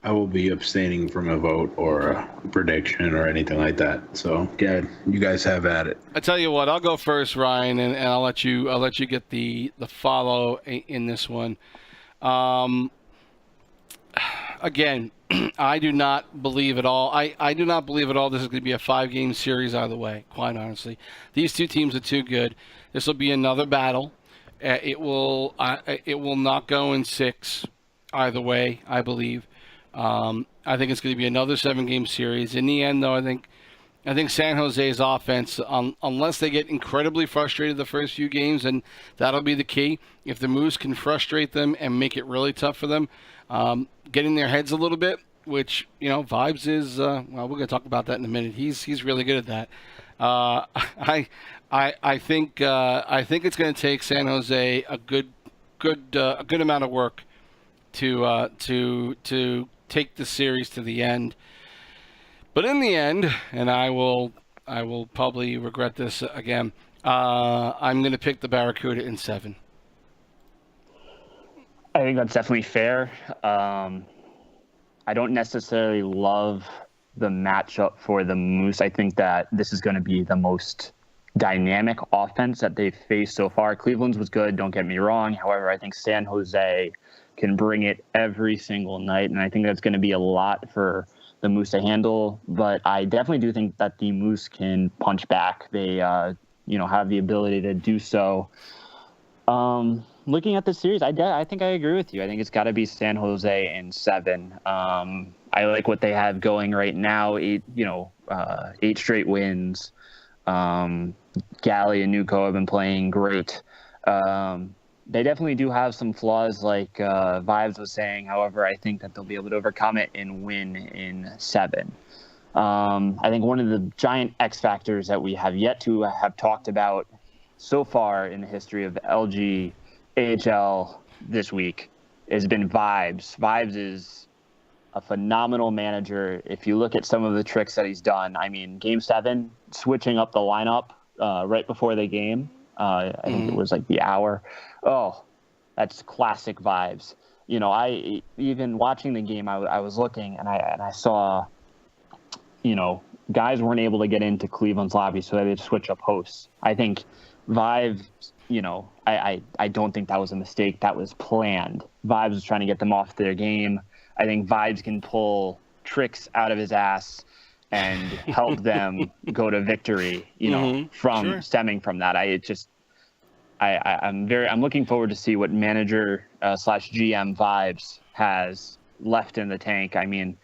I will be abstaining from a vote or a prediction or anything like that. So, good. You guys have at it. I tell you what, I'll go first, Ryan, and I'll let you get the follow in this one. Again, I do not believe at all. I do not believe at all this is going to be a 5-game series either way, quite honestly. These two teams are too good. This will be another battle. It will not go in 6 either way, I believe. I think it's going to be another 7-game series. In the end, though, I think I think San Jose's offense, unless they get incredibly frustrated the first few games, and that'll be the key. If the Moose can frustrate them and make it really tough for them, get in their heads a little bit, which, Vibes is, well, we're going to talk about that in a minute. He's really good at that. I think it's going to take San Jose a good amount of work to take the series to the end. But in the end, and I will probably regret this again, I'm going to pick the Barracuda in 7. I think that's definitely fair. I don't necessarily love the matchup for the Moose. I think that this is going to be the most dynamic offense that they've faced so far. Cleveland's was good, don't get me wrong. However, I think San Jose can bring it every single night, and I think that's going to be a lot for the Moose to handle. But I definitely do think that the Moose can punch back. They, have the ability to do so. Looking at the series, I think I agree with you. I think it's got to be San Jose in 7. I like what they have going right now. 8 straight wins. Galley and Nuko have been playing great. They definitely do have some flaws, like Vibes was saying. However, I think that they'll be able to overcome it and win in 7. I think one of the giant X factors that we have yet to have talked about so far in the history of LG AHL this week has been Vibes. Vibes is a phenomenal manager. If you look at some of the tricks that he's done, I mean, Game 7, switching up the lineup right before the game. I think it was like the hour. Oh, that's classic Vibes. I even watching the game, I was looking and I saw, guys weren't able to get into Cleveland's lobby, so they had to switch up hosts. I think Vibes, I don't think that was a mistake. That was planned. Vibes was trying to get them off their game. I think Vibes can pull tricks out of his ass and help them go to victory, stemming from that. I'm looking forward to see what manager / GM Vibes has left in the tank. I mean,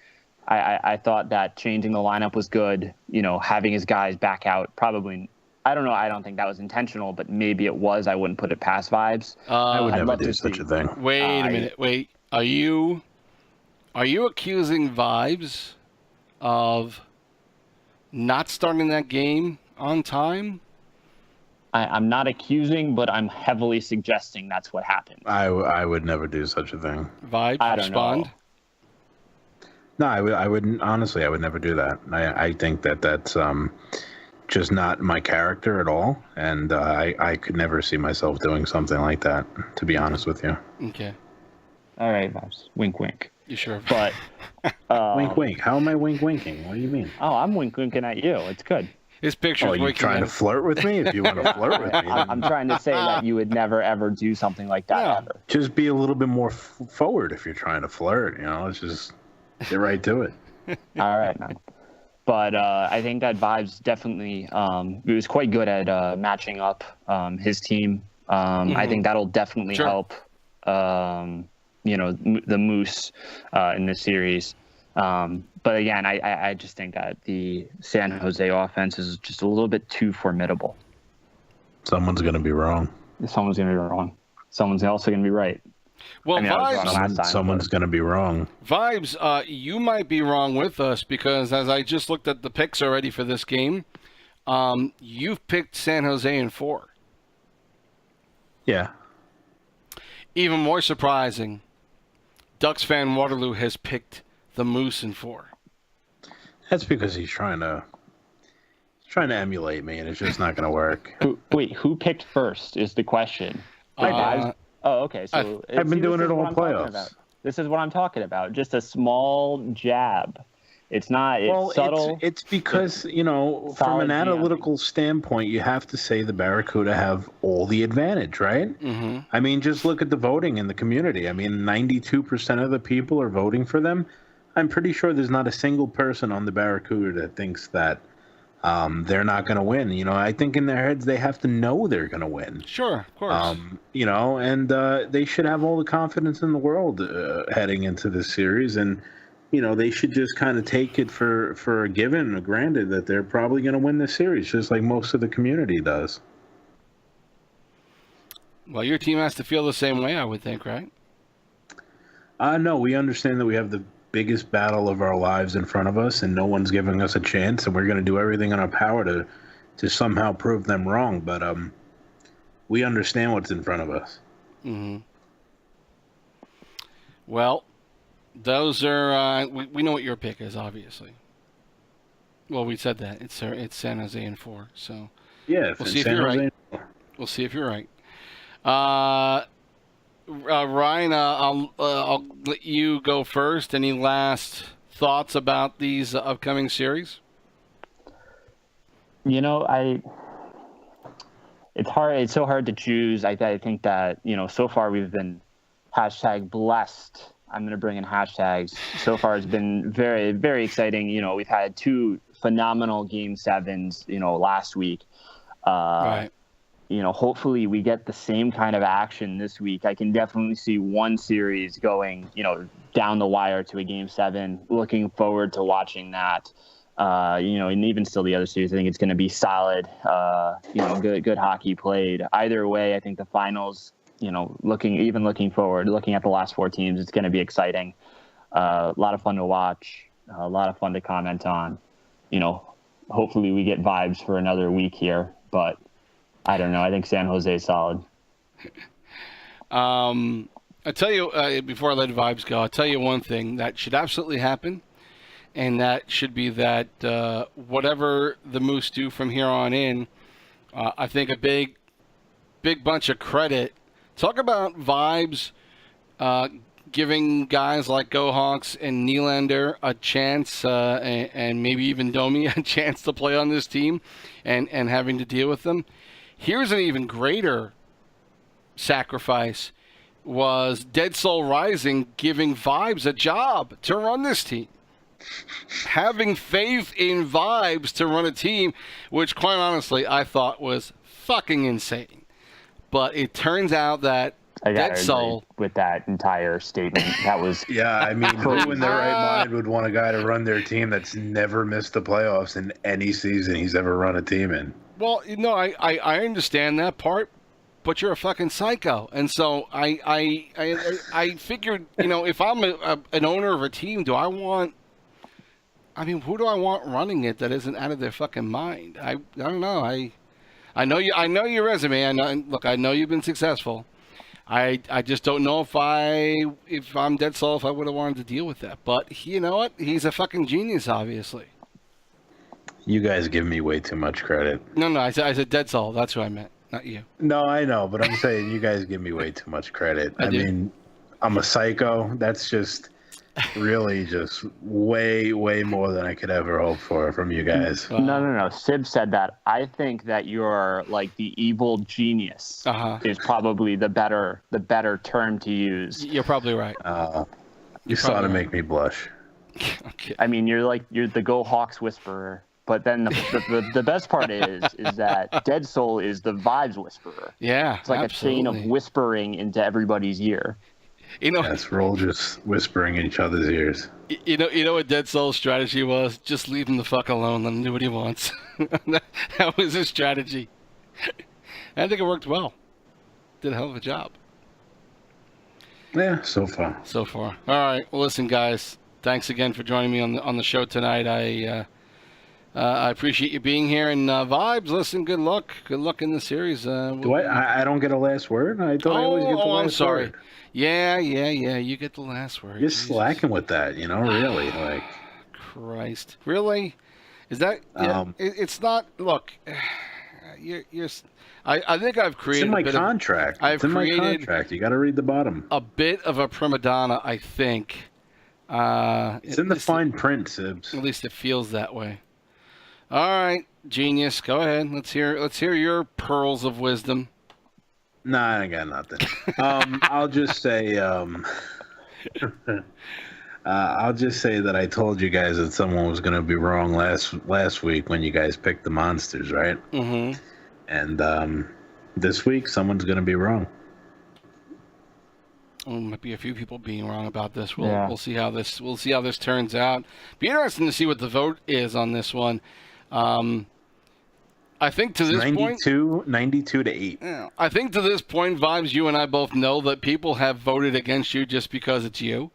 I thought that changing the lineup was good, having his guys back out, probably. I don't know. I don't think that was intentional, but maybe it was. I wouldn't put it past Vibes. I would never do such a thing. Wait a minute. Wait. Are you accusing Vibes of not starting that game on time? I'm not accusing, but I'm heavily suggesting that's what happened. I would never do such a thing. Vibes, I don't respond. know. No, I wouldn't. Honestly, I would never do that. I think that's just not my character at all, and I could never see myself doing something like that, to be honest with you. Okay. All right, Vibes. Wink, wink. You sure? But wink, wink. How am I winking? What do you mean? Oh, I'm winking at you. It's good. His picture's Oh, you trying to flirt with me? If you want to flirt with me, I'm trying to say that you would never ever do something like that ever. Just be a little bit more forward if you're trying to flirt. Let's just get right to it. All right, man. But I think that Vibes definitely he was quite good at matching up his team. I think that'll definitely help the Moose in this series. But again, I just think that the San Jose offense is just a little bit too formidable. Someone's going to be wrong. Someone's going to be wrong. Someone's also going to be right. Well, Vibes, someone's going to be wrong. Vibes, you might be wrong with us because as I just looked at the picks already for this game, you've picked San Jose in 4. Yeah. Even more surprising, Ducks fan Waterloo has picked the Moose in 4. That's because he's trying to emulate me, and it's just not going to work. Who picked first is the question. Okay. So I've been doing it all playoffs. This is what I'm talking about. Just a small jab. It's not. It's subtle. It's because from an analytical standpoint, you have to say the Barracuda have all the advantage, right? Mm-hmm. I mean, just look at the voting in the community. I mean, 92% of the people are voting for them. I'm pretty sure there's not a single person on the Barracuda that thinks that they're not going to win. I think in their heads they have to know they're going to win. Sure, of course. And they should have all the confidence in the world heading into this series. And they should just kind of take it for a given or granted that they're probably going to win this series, just like most of the community does. Well, your team has to feel the same way, I would think, right? No, we understand that we have the biggest battle of our lives in front of us, and no one's giving us a chance, and we're going to do everything in our power to somehow prove them wrong. But we understand what's in front of us. Mm-hmm. Well, those are we know what your pick is, obviously. Well, we said that it's San Jose in 4, so Yeah, we'll see if you're right. We'll see if you're right. Ryan, I'll let you go first. Any last thoughts about these upcoming series? It's hard. It's so hard to choose. I think that, so far we've been #blessed. I'm going to bring in hashtags. So far it's been very, very exciting. We've had 2 phenomenal Game 7s, last week. Right. Hopefully we get the same kind of action this week. I can definitely see one series going, down the wire to a Game 7. Looking forward to watching that. And even still the other series, I think it's going to be solid, good hockey played. Either way, I think the finals, looking forward, looking at the last 4 teams, it's going to be exciting. A lot of fun to watch, a lot of fun to comment on. Hopefully we get vibes for another week here, but I don't know. I think San Jose is solid. I tell you, before I let vibes go, I'll tell you one thing that should absolutely happen. And that should be that whatever the Moose do from here on in, I think a big bunch of credit. Talk about vibes, giving guys like GoHawks and Nylander a chance, and maybe even Domi a chance to play on this team and having to deal with them. Here's an even greater sacrifice was Dead Soul Rising giving Vibes a job to run this team. Having faith in Vibes to run a team, which quite honestly I thought was fucking insane. But it turns out that Dead Soul with that entire statement, that was yeah. I mean, who in their right mind would want a guy to run their team that's never missed the playoffs in any season he's ever run a team in? Well, I understand that part, but you're a fucking psycho, and so I figured, if I'm an owner of a team, who do I want running it that isn't out of their fucking mind? I don't know. I know your resume. I know you've been successful. I just don't know if I'm Dead Soul, if I would have wanted to deal with that. But you know what? He's a fucking genius, obviously. You guys give me way too much credit. No, I said Dead Soul. That's who I meant, not you. No, I know, but I'm saying you guys give me way too much credit. I mean, I'm a psycho. That's just really just way, way more than I could ever hope for from you guys. No. Sib said that. I think that you're like the evil genius is probably the better term to use. You're probably right. You saw to make me blush. Okay. I mean, you're the Go Hawks whisperer. But then the best part is that Dead Soul is the Vibes whisperer. Yeah, it's like absolutely. a chain of whispering into everybody's ear. Yes, we're all just whispering in each other's ears. You know what Dead Soul's strategy was? Just leave him the fuck alone. Let him do what he wants. That was his strategy. I think it worked well. Did a hell of a job. Yeah, so far. All right. Well, listen, guys. Thanks again for joining me on the show tonight. I appreciate you being here. And Vibes, listen, good luck. Good luck in the series. Do I don't get a last word? I thought I always get the last I'm sorry. word. Yeah. You get the last word. You're slacking with that, really. Like, Christ. Really? Is that... it's not... Look, you're... I think I've created... It's in my contract. It's in my contract. You got to read the bottom. A bit of a prima donna, I think. It's in the fine print, Sibs. At least it feels that way. All right, genius. Go ahead. Let's hear your pearls of wisdom. Nah, I got nothing. I'll just say that I told you guys that someone was going to be wrong last week when you guys picked the Monsters, right? Mm-hmm. And this week, someone's going to be wrong. Might be a few people being wrong about this. We'll see how this turns out. Be interesting to see what the vote is on this one. I think to this 92 to 8. Yeah, I think to this point, Vibes, you and I both know that people have voted against you just because it's you.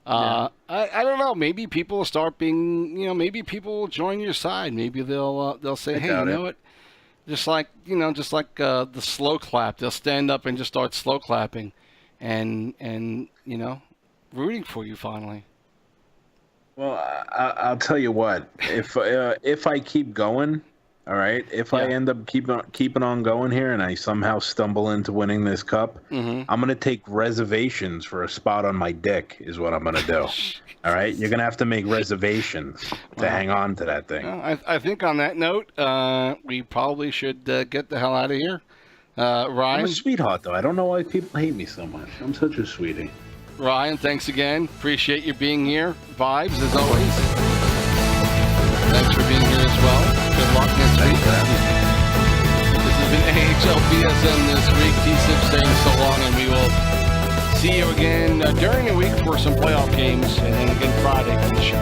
I don't know. Maybe people will start being, maybe people will join your side. Maybe they'll say, hey, you know what? Just like the slow clap, they'll stand up and just start slow clapping, and rooting for you finally. Well, I'll tell you what. If I keep going, all right. If I end up keeping on going here, and I somehow stumble into winning this cup, I'm gonna take reservations for a spot on my dick. Is what I'm gonna do. All right. You're gonna have to make reservations to hang on to that thing. Well, I think on that note, we probably should get the hell out of here. Ryan, I'm a sweetheart, though. I don't know why people hate me so much. I'm such a sweetie. Ryan, thanks again. Appreciate you being here. Vibes, as always. Thanks for being here as well. Good luck next week. This has been AHL BSN this week. T-Sip saying so long, and we will see you again during the week for some playoff games, and then again Friday for the show.